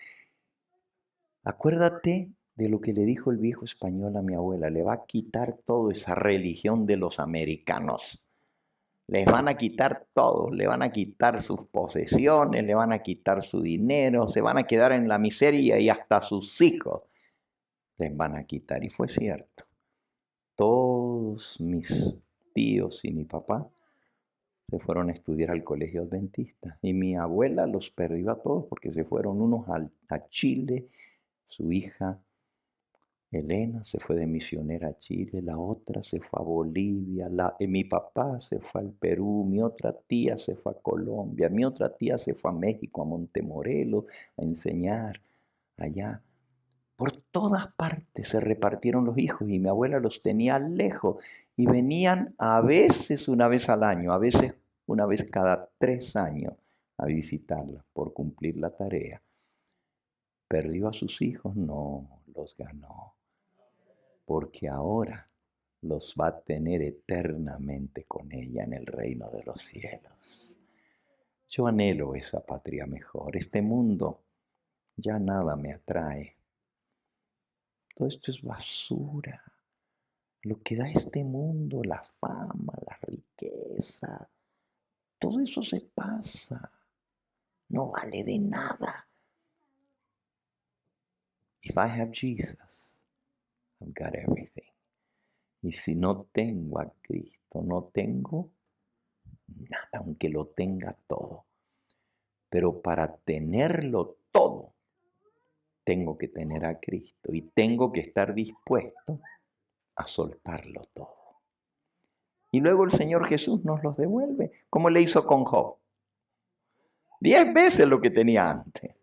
Acuérdate de lo que le dijo el viejo español a mi abuela. Le va a quitar toda esa religión de los americanos. Les van a quitar todo, le van a quitar sus posesiones, le van a quitar su dinero, se van a quedar en la miseria y hasta sus hijos les van a quitar. Y fue cierto. Todos mis tíos y mi papá se fueron a estudiar al colegio adventista. Y mi abuela los perdió a todos porque se fueron unos a Chile, su hija Elena se fue de misionera a Chile, la otra se fue a Bolivia, mi papá se fue al Perú, mi otra tía se fue a Colombia, mi otra tía se fue a México, a Montemorelos, a enseñar allá. Por todas partes se repartieron los hijos y mi abuela los tenía lejos y venían a veces una vez al año, a veces una vez cada 3 años a visitarla por cumplir la tarea. ¿Perdió a sus hijos? No, los ganó. Porque ahora los va a tener eternamente con ella en el reino de los cielos. Yo anhelo esa patria mejor. Este mundo ya nada me atrae. Todo esto es basura. Lo que da este mundo, la fama, la riqueza, todo eso se pasa. No vale de nada. If I have Jesus, I've got everything. Y si no tengo a Cristo, no tengo nada, aunque lo tenga todo. Pero para tenerlo todo, tengo que tener a Cristo y tengo que estar dispuesto a soltarlo todo. Y luego el Señor Jesús nos los devuelve, como le hizo con Job. 10 veces lo que tenía antes.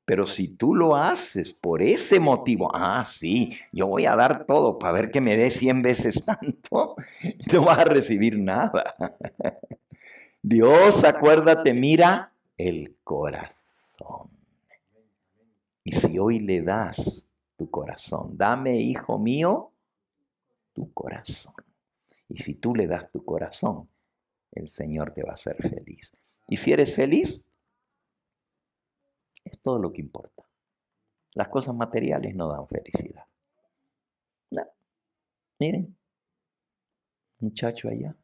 Pero si tú lo haces por ese motivo, sí, yo voy a dar todo para ver que me dé 100 veces tanto, no vas a recibir nada. Dios, acuérdate, mira el corazón. Y si hoy le das tu corazón, dame, hijo mío, tu corazón. Y si tú le das tu corazón, el Señor te va a hacer feliz. Y si eres feliz, Es todo lo que importa. Las cosas materiales no dan felicidad. No. Miren, muchacho allá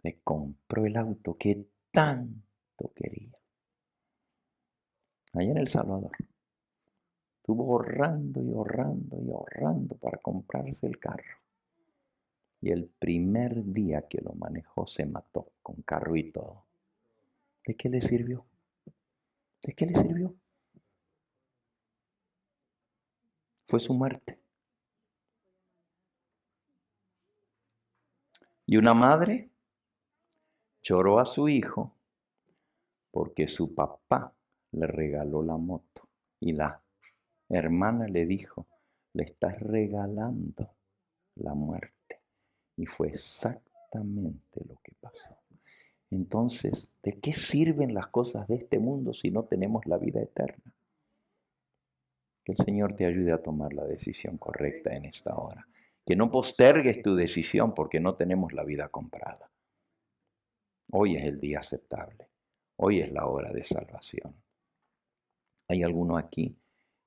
se compró el auto que tanto quería. Allá en El Salvador. Estuvo ahorrando y ahorrando y ahorrando para comprarse el carro. Y el primer día que lo manejó se mató con carro y todo. ¿De qué le sirvió? ¿De qué le sirvió? Fue su muerte. Y una madre lloró a su hijo porque su papá le regaló la moto. Y la hermana le dijo, le estás regalando la muerte. Y fue exactamente lo que pasó. Entonces, ¿de qué sirven las cosas de este mundo si no tenemos la vida eterna? Que el Señor te ayude a tomar la decisión correcta en esta hora. Que no postergues tu decisión porque no tenemos la vida comprada. Hoy es el día aceptable. Hoy es la hora de salvación. ¿Hay alguno aquí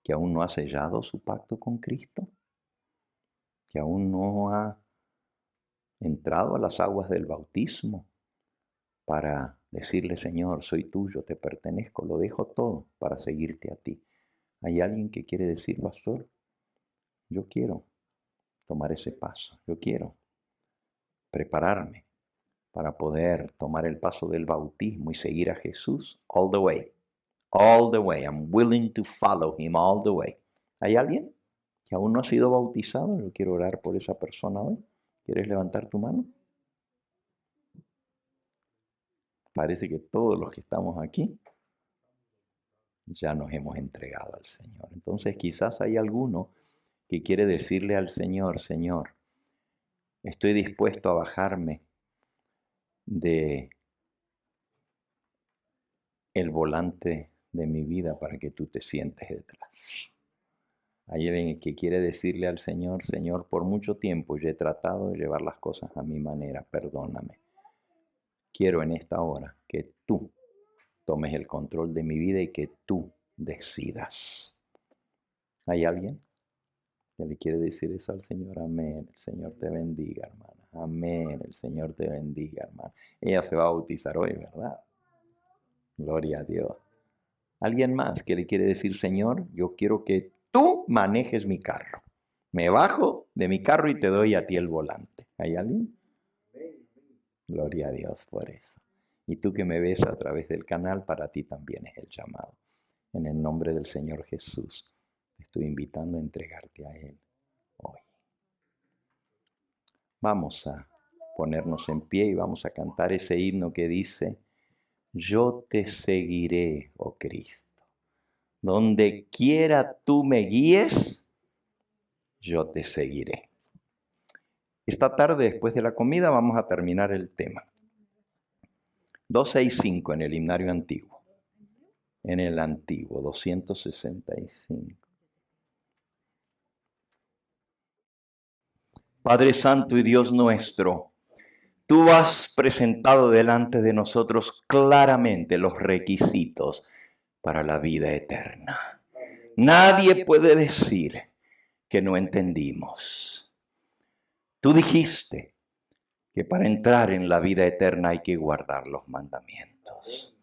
que aún no ha sellado su pacto con Cristo? ¿Que aún no ha entrado a las aguas del bautismo para decirle, Señor, soy tuyo, te pertenezco, lo dejo todo para seguirte a ti? ¿Hay alguien que quiere decir, pastor, yo quiero tomar ese paso, yo quiero prepararme para poder tomar el paso del bautismo y seguir a Jesús all the way? All the way. I'm willing to follow him all the way. ¿Hay alguien que aún no ha sido bautizado? Yo quiero orar por esa persona hoy. ¿Quieres levantar tu mano? Parece que todos los que estamos aquí ya nos hemos entregado al Señor. Entonces quizás hay alguno que quiere decirle al Señor, Señor, estoy dispuesto a bajarme de el volante de mi vida para que tú te sientes detrás. Hay alguien que quiere decirle al Señor, Señor, por mucho tiempo yo he tratado de llevar las cosas a mi manera, perdóname. Quiero en esta hora que tú tomes el control de mi vida y que tú decidas. ¿Hay alguien que le quiere decir eso al Señor? Amén. El Señor te bendiga, hermana. Amén. El Señor te bendiga, hermana. Ella se va a bautizar hoy, ¿verdad? Gloria a Dios. ¿Alguien más que le quiere decir, Señor, yo quiero que tú manejes mi carro? Me bajo de mi carro y te doy a ti el volante. ¿Hay alguien? Gloria a Dios por eso. Y tú que me ves a través del canal, para ti también es el llamado. En el nombre del Señor Jesús, te estoy invitando a entregarte a Él hoy. Vamos a ponernos en pie y vamos a cantar ese himno que dice, yo te seguiré, oh Cristo. Donde quiera tú me guíes, yo te seguiré. Esta tarde, después de la comida, vamos a terminar el tema. 265 en el himnario antiguo. En el antiguo, 265. Padre Santo y Dios nuestro, tú has presentado delante de nosotros claramente los requisitos para la vida eterna. Nadie puede decir que no entendimos. Tú dijiste que para entrar en la vida eterna hay que guardar los mandamientos.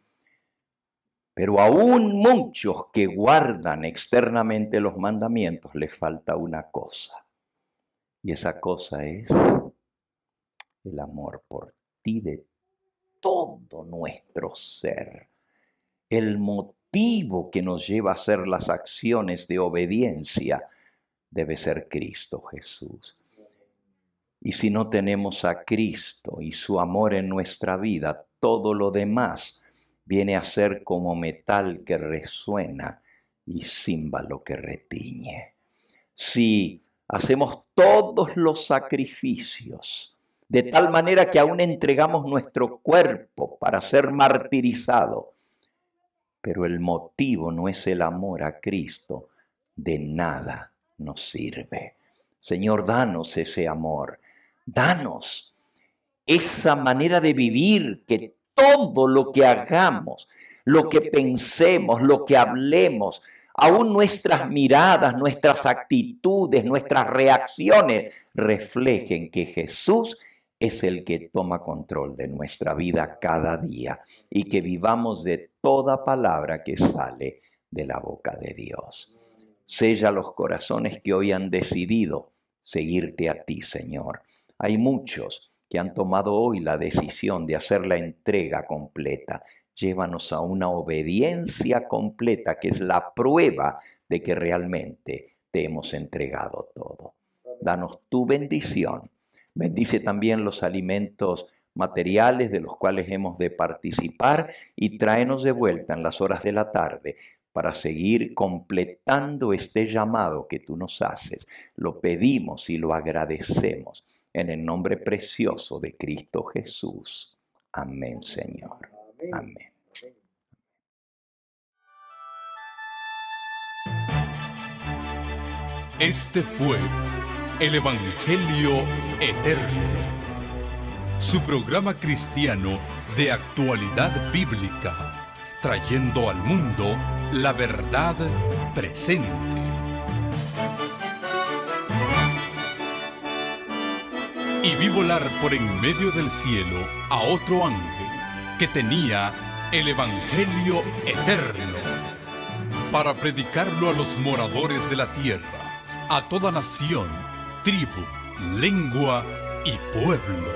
Pero aún muchos que guardan externamente los mandamientos les falta una cosa. Y esa cosa es el amor por ti de todo nuestro ser. El motivo que nos lleva a hacer las acciones de obediencia debe ser Cristo Jesús. Y si no tenemos a Cristo y su amor en nuestra vida, todo lo demás viene a ser como metal que resuena y címbalo que retiñe. Si hacemos todos los sacrificios, de tal manera que aún entregamos nuestro cuerpo para ser martirizado, pero el motivo no es el amor a Cristo, de nada nos sirve. Señor, danos ese amor, danos esa manera de vivir que todo lo que hagamos lo que pensemos, lo que hablemos, aún nuestras miradas, nuestras actitudes, nuestras reacciones reflejen que Jesús es el que toma control de nuestra vida cada día y que vivamos de toda palabra que sale de la boca de Dios. Sella los corazones que hoy han decidido seguirte a ti, Señor. Hay muchos que han tomado hoy la decisión de hacer la entrega completa. Llévanos a una obediencia completa, que es la prueba de que realmente te hemos entregado todo. Danos tu bendición. Bendice también los alimentos materiales de los cuales hemos de participar y tráenos de vuelta en las horas de la tarde para seguir completando este llamado que tú nos haces. Lo pedimos y lo agradecemos en el nombre precioso de Cristo Jesús. Amén, Señor. Amén.
Este fue el Evangelio Eterno, su programa cristiano de actualidad bíblica, trayendo al mundo la verdad presente. Y vi volar por en medio del cielo a otro ángel que tenía el Evangelio Eterno, para predicarlo a los moradores de la tierra, a toda nación, tribu, lengua y pueblo.